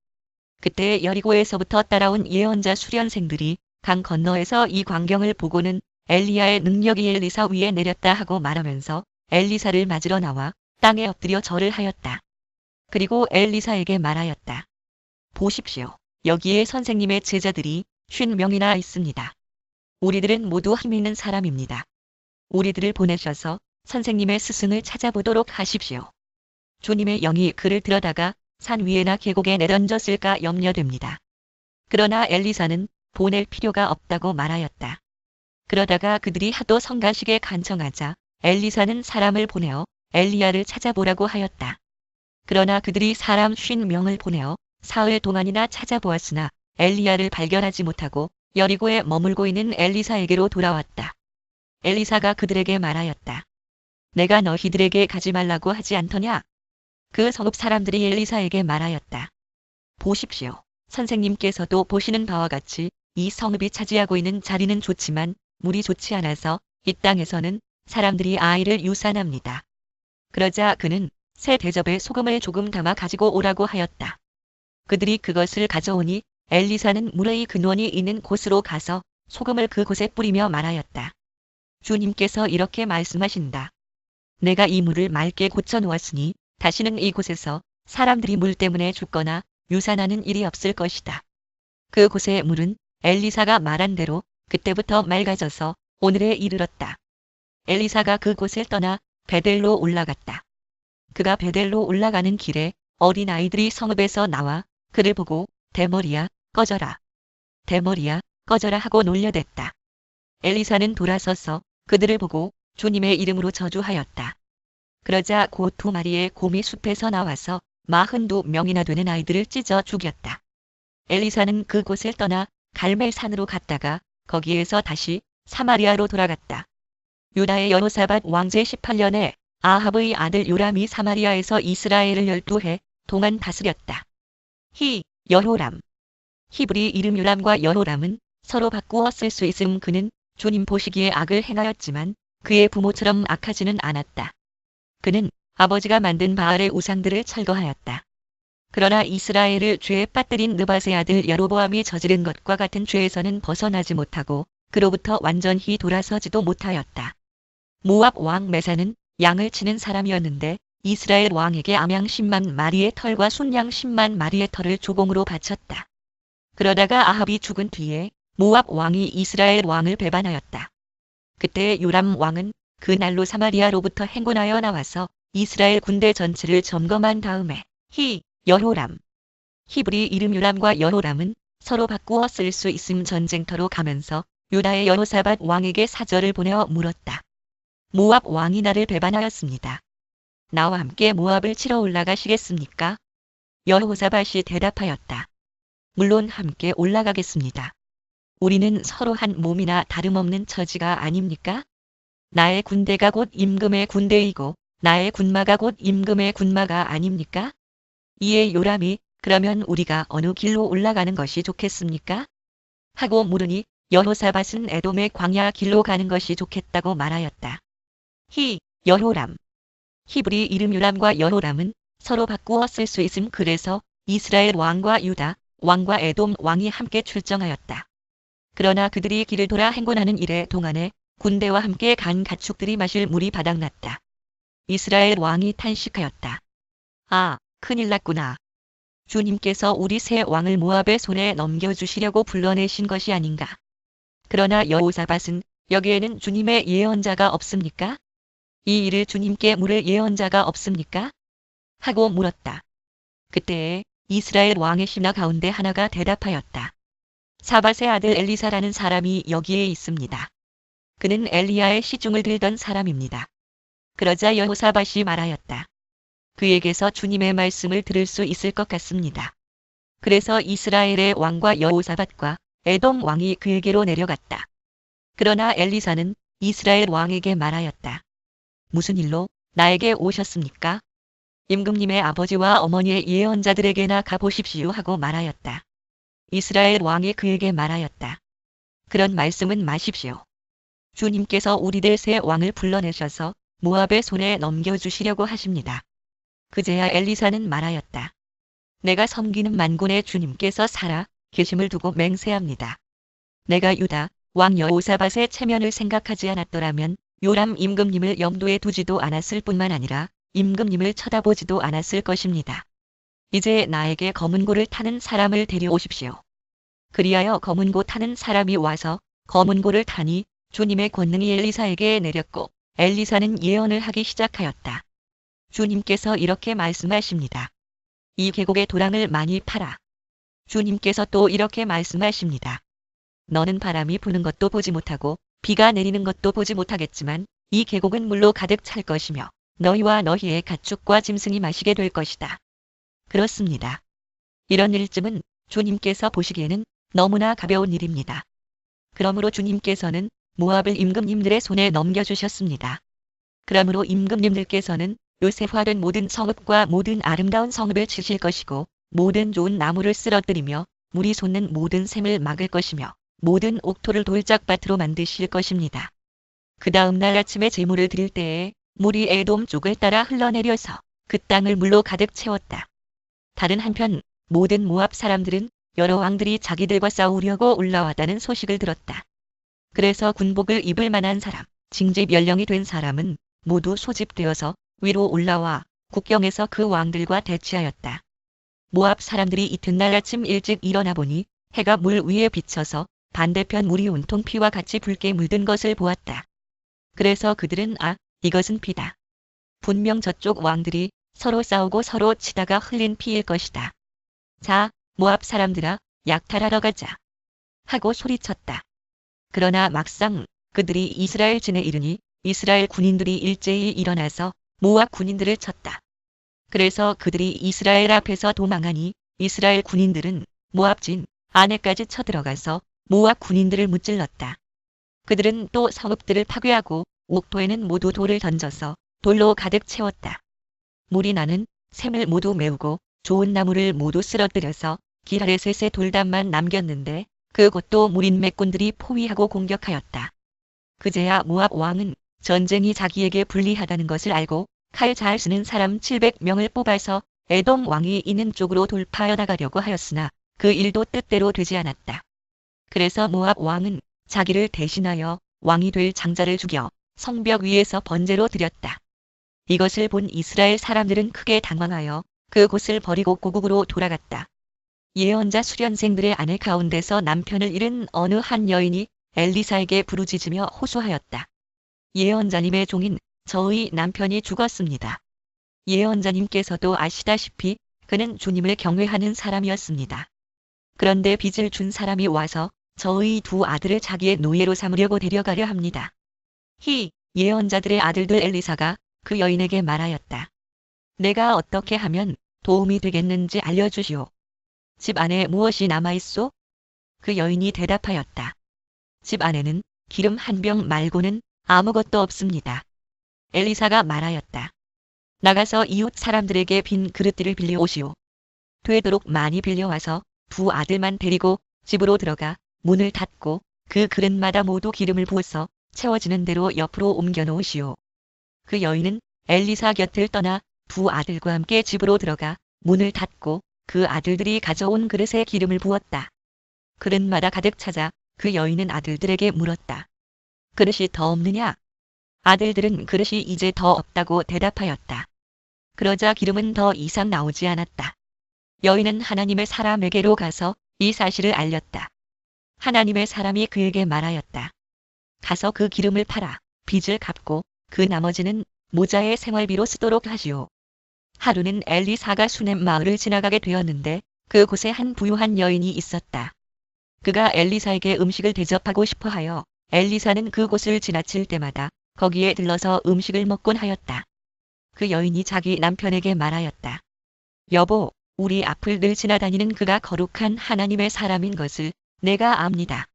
그때 여리고에서부터 따라온 예언자 수련생들이 강 건너에서 이 광경을 보고는 엘리야의 능력이 엘리사 위에 내렸다 하고 말하면서 엘리사를 맞으러 나와 땅에 엎드려 절을 하였다. 그리고 엘리사에게 말하였다. 보십시오. 여기에 선생님의 제자들이 50명이나 있습니다. 우리들은 모두 힘 있는 사람입니다. 우리들을 보내셔서 선생님의 스승을 찾아보도록 하십시오. 주님의 영이 그를 들어다가 산 위에나 계곡에 내던졌을까 염려됩니다. 그러나 엘리사는 보낼 필요가 없다고 말하였다. 그러다가 그들이 하도 성가시게 간청하자 엘리사는 사람을 보내어 엘리야를 찾아보라고 하였다. 그러나 그들이 사람 50명을 보내어 사흘 동안이나 찾아보았으나 엘리야를 발견하지 못하고 여리고에 머물고 있는 엘리사에게로 돌아왔다. 엘리사가 그들에게 말하였다. 내가 너희들에게 가지 말라고 하지 않더냐? 그 성읍 사람들이 엘리사에게 말하였다. 보십시오. 선생님께서도 보시는 바와 같이 이 성읍이 차지하고 있는 자리는 좋지만 물이 좋지 않아서 이 땅에서는 사람들이 아이를 유산합니다. 그러자 그는 새 대접에 소금을 조금 담아 가지고 오라고 하였다. 그들이 그것을 가져오니 엘리사는 물의 근원이 있는 곳으로 가서 소금을 그곳에 뿌리며 말하였다. 주님께서 이렇게 말씀하신다. 내가 이 물을 맑게 고쳐 놓았으니 다시는 이곳에서 사람들이 물 때문에 죽거나 유산하는 일이 없을 것이다. 그곳의 물은 엘리사가 말한 대로 그때부터 맑아져서 오늘에 이르렀다. 엘리사가 그곳을 떠나 베델로 올라갔다. 그가 베델로 올라가는 길에 어린아이들이 성읍에서 나와 그를 보고 대머리야 꺼져라. 대머리야 꺼져라 하고 놀려댔다. 엘리사는 돌아서서 그들을 보고 주님의 이름으로 저주하였다. 그러자 곧 2마리의 곰이 숲에서 나와서 42명이나 되는 아이들을 찢어 죽였다. 엘리사는 그곳을 떠나 갈멜산으로 갔다가 거기에서 다시 사마리아로 돌아갔다. 유다의 여호사밧 왕제 18년에 아합의 아들 요람이 사마리아에서 이스라엘을 12해 동안 다스렸다. 여호람. 히브리 이름 요람과 여호람은 서로 바꾸어 쓸 수 있음. 그는 주님 보시기에 악을 행하였지만 그의 부모처럼 악하지는 않았다. 그는 아버지가 만든 바알의 우상들을 철거하였다. 그러나 이스라엘을 죄에 빠뜨린 느밧의 아들 여로보암이 저지른 것과 같은 죄에서는 벗어나지 못하고 그로부터 완전히 돌아서지도 못하였다. 모압 왕 메사는 양을 치는 사람이었는데 이스라엘 왕에게 암양 10만 마리의 털과 순양 10만 마리의 털을 조공으로 바쳤다. 그러다가 아합이 죽은 뒤에 모압 왕이 이스라엘 왕을 배반하였다. 그때 요람 왕은 그날로 사마리아로부터 행군하여 나와서 이스라엘 군대 전체를 점검한 다음에 여호람. 히브리 이름 요람과 여호람은 서로 바꾸어 쓸 수 있음 전쟁터로 가면서 유다의 여호사밧 왕에게 사절을 보내어 물었다. 모압 왕이 나를 배반하였습니다. 나와 함께 모압을 치러 올라가시겠습니까? 여호사밧이 대답하였다. 물론 함께 올라가겠습니다. 우리는 서로 한 몸이나 다름없는 처지가 아닙니까? 나의 군대가 곧 임금의 군대이고 나의 군마가 곧 임금의 군마가 아닙니까? 이에 요람이 그러면 우리가 어느 길로 올라가는 것이 좋겠습니까? 하고 물으니 여호사밧은 에돔의 광야 길로 가는 것이 좋겠다고 말하였다. 여호람. 히브리 이름 요람과 여호람은 서로 바꾸어 쓸 수 있음. 그래서 이스라엘 왕과 유다 왕과 에돔 왕이 함께 출정하였다. 그러나 그들이 길을 돌아 행군하는 일에 동안에 군대와 함께 간 가축들이 마실 물이 바닥났다. 이스라엘 왕이 탄식하였다. 아, 큰일 났구나. 주님께서 우리 새 왕을 모압의 손에 넘겨주시려고 불러내신 것이 아닌가. 그러나 여호사밧은 여기에는 주님의 예언자가 없습니까? 이 일을 주님께 물을 예언자가 없습니까? 하고 물었다. 그때에 이스라엘 왕의 신하 가운데 하나가 대답하였다. 사밧의 아들 엘리사라는 사람이 여기에 있습니다. 그는 엘리야의 시중을 들던 사람입니다. 그러자 여호사밧이 말하였다. 그에게서 주님의 말씀을 들을 수 있을 것 같습니다. 그래서 이스라엘의 왕과 여호사밧과 에돔 왕이 그에게로 내려갔다. 그러나 엘리사는 이스라엘 왕에게 말하였다. 무슨 일로 나에게 오셨습니까? 임금님의 아버지와 어머니의 예언자들에게나 가보십시오 하고 말하였다. 이스라엘 왕이 그에게 말하였다. 그런 말씀은 마십시오. 주님께서 우리들 새 왕을 불러내셔서 모압의 손에 넘겨주시려고 하십니다. 그제야 엘리사는 말하였다. 내가 섬기는 만군의 주님께서 살아 계심을 두고 맹세합니다. 내가 유다 왕 여호사밧의 체면을 생각하지 않았더라면 요람 임금님을 염두에 두지도 않았을 뿐만 아니라 임금님을 쳐다보지도 않았을 것입니다. 이제 나에게 검은 고를 타는 사람을 데려오십시오. 그리하여 검은 고 타는 사람이 와서 검은 고를 타니 주님의 권능이 엘리사에게 내렸고 엘리사는 예언을 하기 시작하였다. 주님께서 이렇게 말씀하십니다. 이 계곡의 도랑을 많이 팔아. 주님께서 또 이렇게 말씀하십니다. 너는 바람이 부는 것도 보지 못하고 비가 내리는 것도 보지 못하겠지만 이 계곡은 물로 가득 찰 것이며 너희와 너희의 가축과 짐승이 마시게 될 것이다. 그렇습니다. 이런 일쯤은 주님께서 보시기에는 너무나 가벼운 일입니다. 그러므로 주님께서는 모압을 임금님들의 손에 넘겨주셨습니다. 그러므로 임금님들께서는 요새화된 모든 성읍과 모든 아름다운 성읍을 치실 것이고 모든 좋은 나무를 쓰러뜨리며 물이 솟는 모든 샘을 막을 것이며 모든 옥토를 돌짝밭으로 만드실 것입니다. 그 다음 날 아침에 제물을 드릴 때에 물이 에돔 쪽을 따라 흘러내려서 그 땅을 물로 가득 채웠다. 다른 한편 모든 모압 사람들은 여러 왕들이 자기들과 싸우려고 올라왔다는 소식을 들었다. 그래서 군복을 입을 만한 사람, 징집 연령이 된 사람은 모두 소집되어서 위로 올라와 국경에서 그 왕들과 대치하였다. 모압 사람들이 이튿날 아침 일찍 일어나 보니 해가 물 위에 비쳐서 반대편 물이 온통 피와 같이 붉게 물든 것을 보았다. 그래서 그들은 이것은 피다. 분명 저쪽 왕들이 서로 싸우고 서로 치다가 흘린 피일 것이다. 자, 모압 사람들아, 약탈하러 가자. 하고 소리쳤다. 그러나 막상 그들이 이스라엘 진에 이르니 이스라엘 군인들이 일제히 일어나서 모압 군인들을 쳤다. 그래서 그들이 이스라엘 앞에서 도망하니 이스라엘 군인들은 모압 진 안에까지 쳐들어가서 모압 군인들을 무찔렀다. 그들은 또 성읍들을 파괴하고 옥토에는 모두 돌을 던져서 돌로 가득 채웠다. 물이 나는 샘을 모두 메우고 좋은 나무를 모두 쓰러뜨려서 기라레셋의 돌담만 남겼는데 그곳도 무린맥군들이 포위하고 공격하였다. 그제야 모압 왕은 전쟁이 자기에게 불리하다는 것을 알고 칼 잘 쓰는 사람 700명을 뽑아서 에돔 왕이 있는 쪽으로 돌파하여 나가려고 하였으나 그 일도 뜻대로 되지 않았다. 그래서 모압 왕은 자기를 대신하여 왕이 될 장자를 죽여 성벽 위에서 번제로 드렸다. 이것을 본 이스라엘 사람들은 크게 당황하여 그곳을 버리고 고국으로 돌아갔다. 예언자 수련생들의 아내 가운데서 남편을 잃은 어느 한 여인이 엘리사에게 부르짖으며 호소하였다. 예언자님의 종인 저의 남편이 죽었습니다. 예언자님께서도 아시다시피 그는 주님을 경외하는 사람이었습니다. 그런데 빚을 준 사람이 와서 저의 두 아들을 자기의 노예로 삼으려고 데려가려 합니다. 예언자들의 아들들 엘리사가 그 여인에게 말하였다. 내가 어떻게 하면 도움이 되겠는지 알려주시오. 집 안에 무엇이 남아있소? 그 여인이 대답하였다. 집 안에는 기름 한 병 말고는 아무것도 없습니다. 엘리사가 말하였다. 나가서 이웃 사람들에게 빈 그릇들을 빌려오시오. 되도록 많이 빌려와서 두 아들만 데리고 집으로 들어가 문을 닫고 그 그릇마다 모두 기름을 부어서 채워지는 대로 옆으로 옮겨 놓으시오. 그 여인은 엘리사 곁을 떠나 두 아들과 함께 집으로 들어가 문을 닫고 그 아들들이 가져온 그릇에 기름을 부었다. 그릇마다 가득 차자 그 여인은 아들들에게 물었다. 그릇이 더 없느냐? 아들들은 그릇이 이제 더 없다고 대답하였다. 그러자 기름은 더 이상 나오지 않았다. 여인은 하나님의 사람에게로 가서 이 사실을 알렸다. 하나님의 사람이 그에게 말하였다. 가서 그 기름을 팔아 빚을 갚고 그 나머지는 모자의 생활비로 쓰도록 하시오. 하루는 엘리사가 수넴 마을을 지나가게 되었는데 그곳에 한 부유한 여인이 있었다. 그가 엘리사에게 음식을 대접하고 싶어하여 엘리사는 그곳을 지나칠 때마다 거기에 들러서 음식을 먹곤 하였다. 그 여인이 자기 남편에게 말하였다. 여보, 우리 앞을 늘 지나다니는 그가 거룩한 하나님의 사람인 것을 내가 압니다.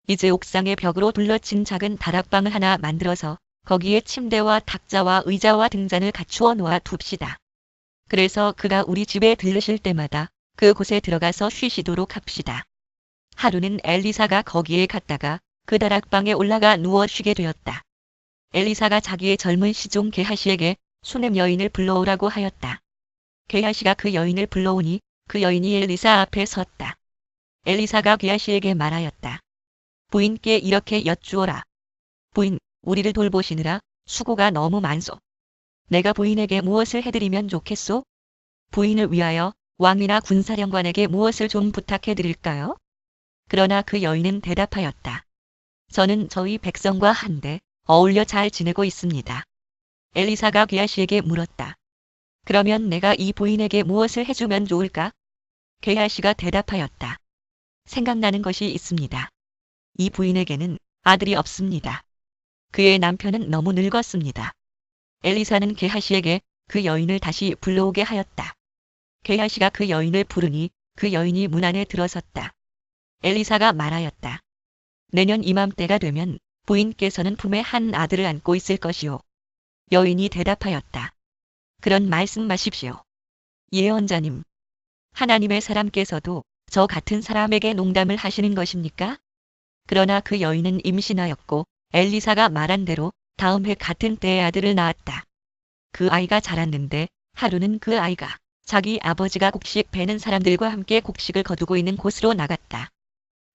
이제 옥상의 벽으로 둘러친 작은 다락방을 하나 만들어서 거기에 침대와 탁자와 의자와 등잔을 갖추어 놓아 둡시다. 그래서 그가 우리 집에 들르실 때마다 그곳에 들어가서 쉬시도록 합시다. 하루는 엘리사가 거기에 갔다가 그 다락방에 올라가 누워 쉬게 되었다. 엘리사가 자기의 젊은 시종 게하시에게 수냄 여인을 불러오라고 하였다. 게하시가 그 여인을 불러오니 그 여인이 엘리사 앞에 섰다. 엘리사가 게하시에게 말하였다. 부인께 이렇게 여쭈어라. 부인, 우리를 돌보시느라 수고가 너무 많소. 내가 부인에게 무엇을 해드리면 좋겠소? 부인을 위하여 왕이나 군사령관에게 무엇을 좀 부탁해드릴까요? 그러나 그 여인은 대답하였다. 저는 저희 백성과 한데 어울려 잘 지내고 있습니다. 엘리사가 게하시에게 물었다. 그러면 내가 이 부인에게 무엇을 해주면 좋을까? 게하시가 대답하였다. 생각나는 것이 있습니다. 이 부인에게는 아들이 없습니다. 그의 남편은 너무 늙었습니다. 엘리사는 게하시에게 그 여인을 다시 불러오게 하였다. 게하시가 그 여인을 부르니 그 여인이 문 안에 들어섰다. 엘리사가 말하였다. 내년 이맘때가 되면 부인께서는 품에 한 아들을 안고 있을 것이요. 여인이 대답하였다. 그런 말씀 마십시오. 예언자님, 하나님의 사람께서도 저 같은 사람에게 농담을 하시는 것입니까? 그러나 그 여인은 임신하였고 엘리사가 말한 대로 다음 해 같은 때에 아들을 낳았다. 그 아이가 자랐는데 하루는 그 아이가 자기 아버지가 곡식 베는 사람들과 함께 곡식을 거두고 있는 곳으로 나갔다.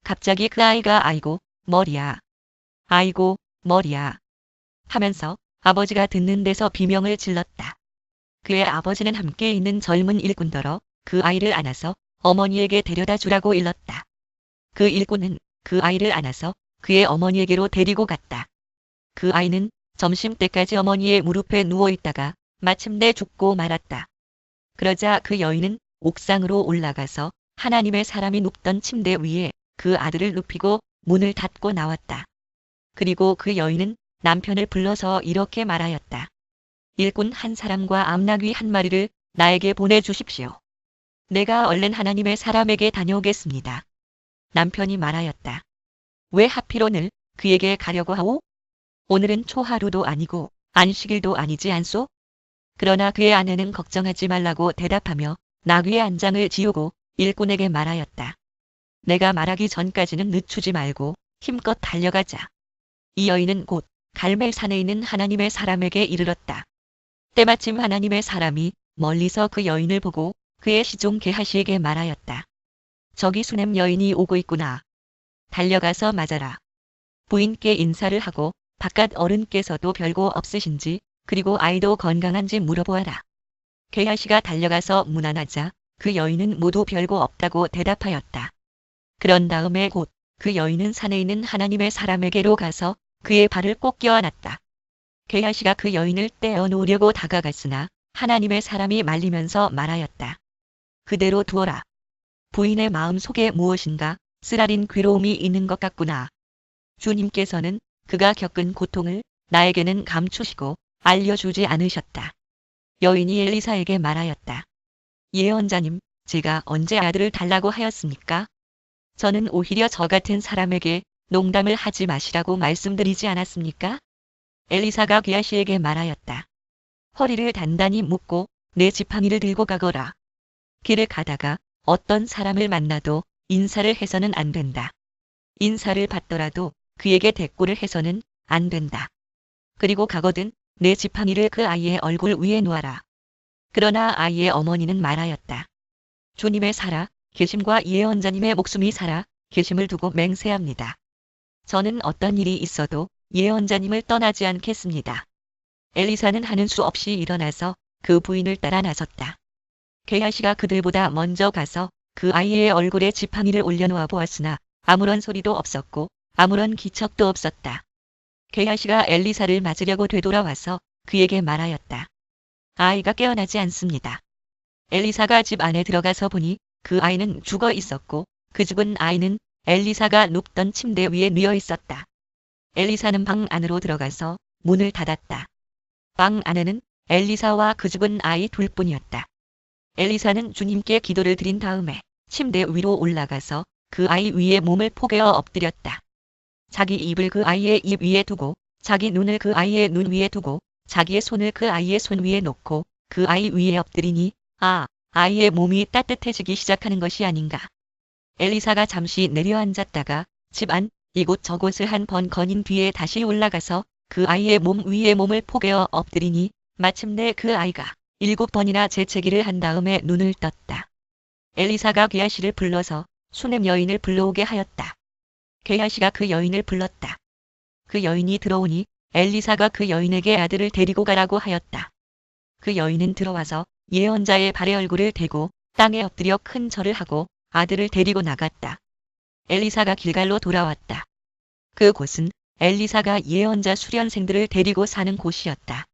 갑자기 그 아이가 아이고 머리야, 아이고 머리야 하면서 아버지가 듣는 데서 비명을 질렀다. 그의 아버지는 함께 있는 젊은 일꾼더러 그 아이를 안아서 어머니에게 데려다 주라고 일렀다. 그 일꾼은 그 아이를 안아서 그의 어머니에게로 데리고 갔다. 그 아이는 점심때까지 어머니의 무릎에 누워 있다가 마침내 죽고 말았다. 그러자 그 여인은 옥상으로 올라가서 하나님의 사람이 눕던 침대 위에 그 아들을 눕히고 문을 닫고 나왔다. 그리고 그 여인은 남편을 불러서 이렇게 말하였다. 일꾼 한 사람과 암나귀 한 마리를 나에게 보내주십시오. 내가 얼른 하나님의 사람에게 다녀오겠습니다. 남편이 말하였다. 왜 하필 오늘 그에게 가려고 하오? 오늘은 초하루도 아니고 안식일도 아니지 않소? 그러나 그의 아내는 걱정하지 말라고 대답하며 나귀의 안장을 지우고 일꾼에게 말하였다. 내가 말하기 전까지는 늦추지 말고 힘껏 달려가자. 이 여인은 곧 갈멜산에 있는 하나님의 사람에게 이르렀다. 때마침 하나님의 사람이 멀리서 그 여인을 보고 그의 시종 게하시에게 말하였다. 저기 수냄 여인이 오고 있구나. 달려가서 맞아라. 부인께 인사를 하고 바깥 어른께서도 별거 없으신지 그리고 아이도 건강한지 물어보아라. 게하시가 달려가서 문안하자 그 여인은 모두 별거 없다고 대답하였다. 그런 다음에 곧 그 여인은 산에 있는 하나님의 사람에게로 가서 그의 발을 꼭 껴안았다. 게하시가 그 여인을 떼어놓으려고 다가갔으나 하나님의 사람이 말리면서 말하였다. 그대로 두어라. 부인의 마음 속에 무엇인가 쓰라린 괴로움이 있는 것 같구나. 주님께서는 그가 겪은 고통을 나에게는 감추시고 알려주지 않으셨다. 여인이 엘리사에게 말하였다. 예언자님, 제가 언제 아들을 달라고 하였습니까? 저는 오히려 저 같은 사람에게 농담을 하지 마시라고 말씀드리지 않았습니까? 엘리사가 게하시에게 말하였다. 허리를 단단히 묶고 내 지팡이를 들고 가거라. 길을 가다가 어떤 사람을 만나도 인사를 해서는 안 된다. 인사를 받더라도 그에게 대꾸를 해서는 안 된다. 그리고 가거든 내 지팡이를 그 아이의 얼굴 위에 놓아라. 그러나 아이의 어머니는 말하였다. 주님의 살아 계심과 예언자님의 목숨이 살아 계심을 두고 맹세합니다. 저는 어떤 일이 있어도 예언자님을 떠나지 않겠습니다. 엘리사는 하는 수 없이 일어나서 그 부인을 따라 나섰다. 게하시가 그들보다 먼저 가서 그 아이의 얼굴에 지팡이를 올려놓아 보았으나 아무런 소리도 없었고 아무런 기척도 없었다. 게하시가 엘리사를 맞으려고 되돌아와서 그에게 말하였다. 아이가 깨어나지 않습니다. 엘리사가 집 안에 들어가서 보니 그 아이는 죽어 있었고 그 죽은 아이는 엘리사가 눕던 침대 위에 누워 있었다. 엘리사는 방 안으로 들어가서 문을 닫았다. 방 안에는 엘리사와 그 죽은 아이 둘뿐이었다. 엘리사는 주님께 기도를 드린 다음에 침대 위로 올라가서 그 아이 위에 몸을 포개어 엎드렸다. 자기 입을 그 아이의 입 위에 두고 자기 눈을 그 아이의 눈 위에 두고 자기의 손을 그 아이의 손 위에 놓고 그 아이 위에 엎드리니 아이의 몸이 따뜻해지기 시작하는 것이 아닌가. 엘리사가 잠시 내려앉았다가 집 안 이곳저곳을 한 번 거닌 뒤에 다시 올라가서 그 아이의 몸 위에 몸을 포개어 엎드리니 마침내 그 아이가 7번이나 재채기를 한 다음에 눈을 떴다. 엘리사가 게하시를 불러서 수넴 여인을 불러오게 하였다. 게하시가 그 여인을 불렀다. 그 여인이 들어오니 엘리사가 그 여인에게 아들을 데리고 가라고 하였다. 그 여인은 들어와서 예언자의 발에 얼굴을 대고 땅에 엎드려 큰 절을 하고 아들을 데리고 나갔다. 엘리사가 길갈로 돌아왔다. 그곳은 엘리사가 예언자 수련생들을 데리고 사는 곳이었다.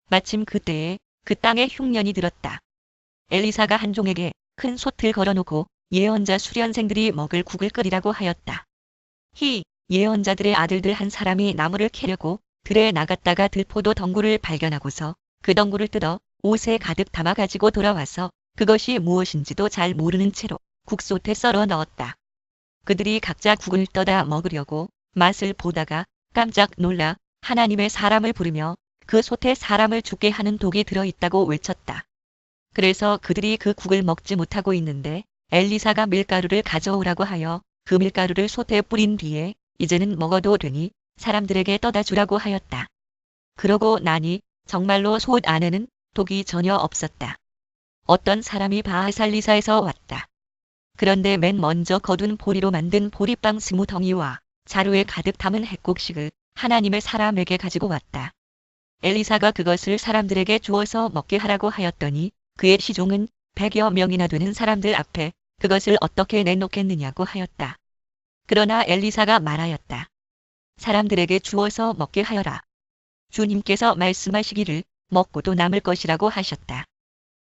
마침 그때에 그 땅에 흉년이 들었다. 엘리사가 한 종에게 큰 솥을 걸어놓고 예언자 수련생들이 먹을 국을 끓이라고 하였다. 예언자들의 아들들 한 사람이 나무를 캐려고 들에 나갔다가 들포도 덩굴을 발견하고서 그 덩굴을 뜯어 옷에 가득 담아 가지고 돌아와서 그것이 무엇인지도 잘 모르는 채로 국솥에 썰어 넣었다. 그들이 각자 국을 떠다 먹으려고 맛을 보다가 깜짝 놀라 하나님의 사람을 부르며 그 솥에 사람을 죽게 하는 독이 들어있다고 외쳤다. 그래서 그들이 그 국을 먹지 못하고 있는데 엘리사가 밀가루를 가져오라고 하여 그 밀가루를 솥에 뿌린 뒤에 이제는 먹어도 되니 사람들에게 떠다 주라고 하였다. 그러고 나니 정말로 솥 안에는 독이 전혀 없었다. 어떤 사람이 바하살리사에서 왔다. 그런데 맨 먼저 거둔 보리로 만든 보리빵 20덩이와 자루에 가득 담은 핵곡식을 하나님의 사람에게 가지고 왔다. 엘리사가 그것을 사람들에게 주어서 먹게 하라고 하였더니 그의 시종은 100여 명이나 되는 사람들 앞에 그것을 어떻게 내놓겠느냐고 하였다. 그러나 엘리사가 말하였다. 사람들에게 주어서 먹게 하여라. 주님께서 말씀하시기를 먹고도 남을 것이라고 하셨다.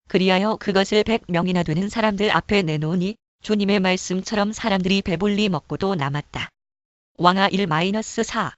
그리하여 그것을 100명이나 되는 사람들 앞에 내놓으니 주님의 말씀처럼 사람들이 배불리 먹고도 남았다. 왕하 1-4